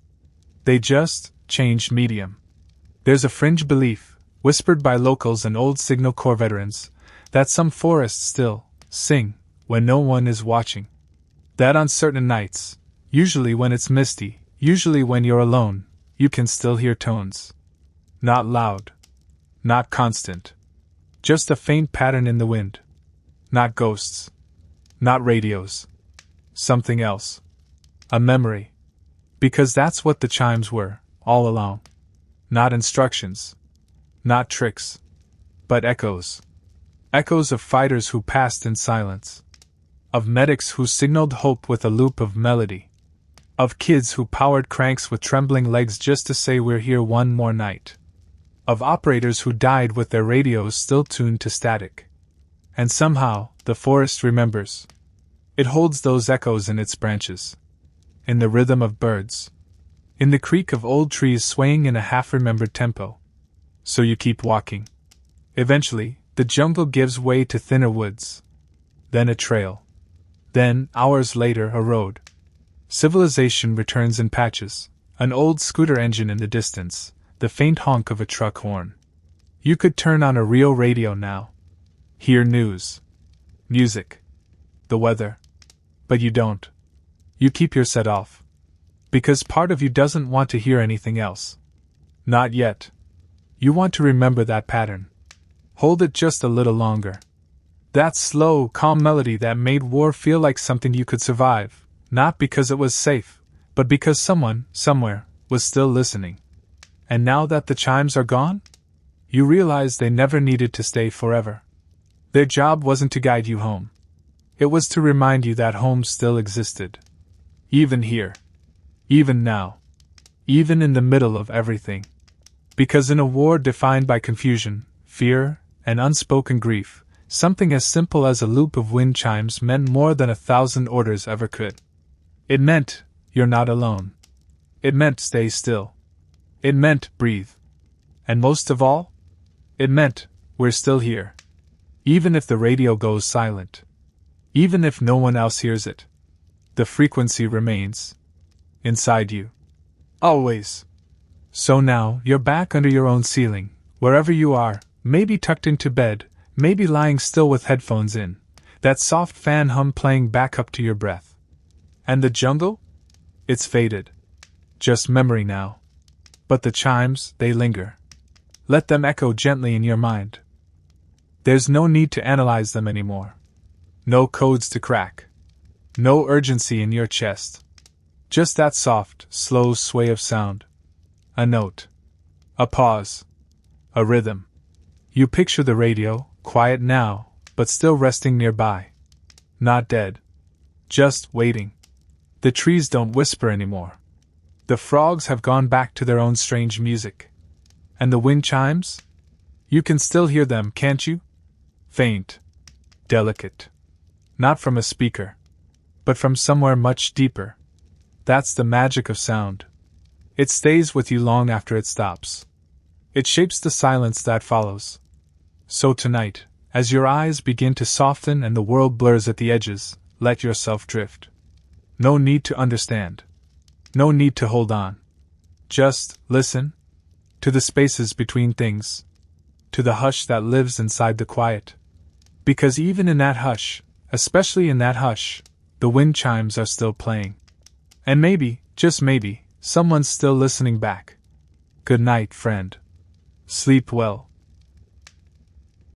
[SPEAKER 1] They just changed medium. There's a fringe belief, whispered by locals and old Signal Corps veterans, that some forests still sing when no one is watching. That on certain nights, usually when it's misty, usually when you're alone, you can still hear tones. Not loud. Not constant. Just a faint pattern in the wind. Not ghosts. Not radios. Something else. A memory. Because that's what the chimes were, all along. Not instructions. Not tricks. But echoes. Echoes of fighters who passed in silence. Of medics who signaled hope with a loop of melody. Of kids who powered cranks with trembling legs just to say we're here one more night. Of operators who died with their radios still tuned to static. And somehow, the forest remembers. It holds those echoes in its branches. In the rhythm of birds. In the creak of old trees swaying in a half-remembered tempo. So you keep walking. Eventually, the jungle gives way to thinner woods. Then a trail. Then, hours later, a road. Civilization returns in patches. An old scooter engine in the distance, the faint honk of a truck horn. You could turn on a real radio now. Hear news. Music. The weather. But you don't. You keep your set off. Because part of you doesn't want to hear anything else. Not yet. You want to remember that pattern. Hold it just a little longer. That slow, calm melody that made war feel like something you could survive, not because it was safe, but because someone, somewhere, was still listening. And now that the chimes are gone? You realize they never needed to stay forever. Their job wasn't to guide you home. It was to remind you that home still existed. Even here. Even now. Even in the middle of everything. Because in a war defined by confusion, fear, and unspoken grief, something as simple as a loop of wind chimes meant more than 1,000 orders ever could. It meant, you're not alone. It meant stay still. It meant breathe. And most of all, it meant, we're still here. Even if the radio goes silent. Even if no one else hears it. The frequency remains. Inside you. Always. So now, you're back under your own ceiling, wherever you are, maybe tucked into bed, maybe lying still with headphones in, that soft fan hum playing back up to your breath. And the jungle? It's faded. Just memory now. But the chimes, they linger. Let them echo gently in your mind. There's no need to analyze them anymore. No codes to crack. No urgency in your chest. Just that soft, slow sway of sound. A note. A pause. A rhythm. You picture the radio, quiet now, but still resting nearby. Not dead. Just waiting. The trees don't whisper anymore. The frogs have gone back to their own strange music. And the wind chimes? You can still hear them, can't you? Faint. Delicate. Not from a speaker. But from somewhere much deeper. That's the magic of sound. It stays with you long after it stops. It shapes the silence that follows. So tonight, as your eyes begin to soften and the world blurs at the edges, let yourself drift. No need to understand. No need to hold on. Just listen. To the spaces between things. To the hush that lives inside the quiet. Because even in that hush, especially in that hush, the wind chimes are still playing. And maybe, just maybe, someone's still listening back. Good night, friend. Sleep well.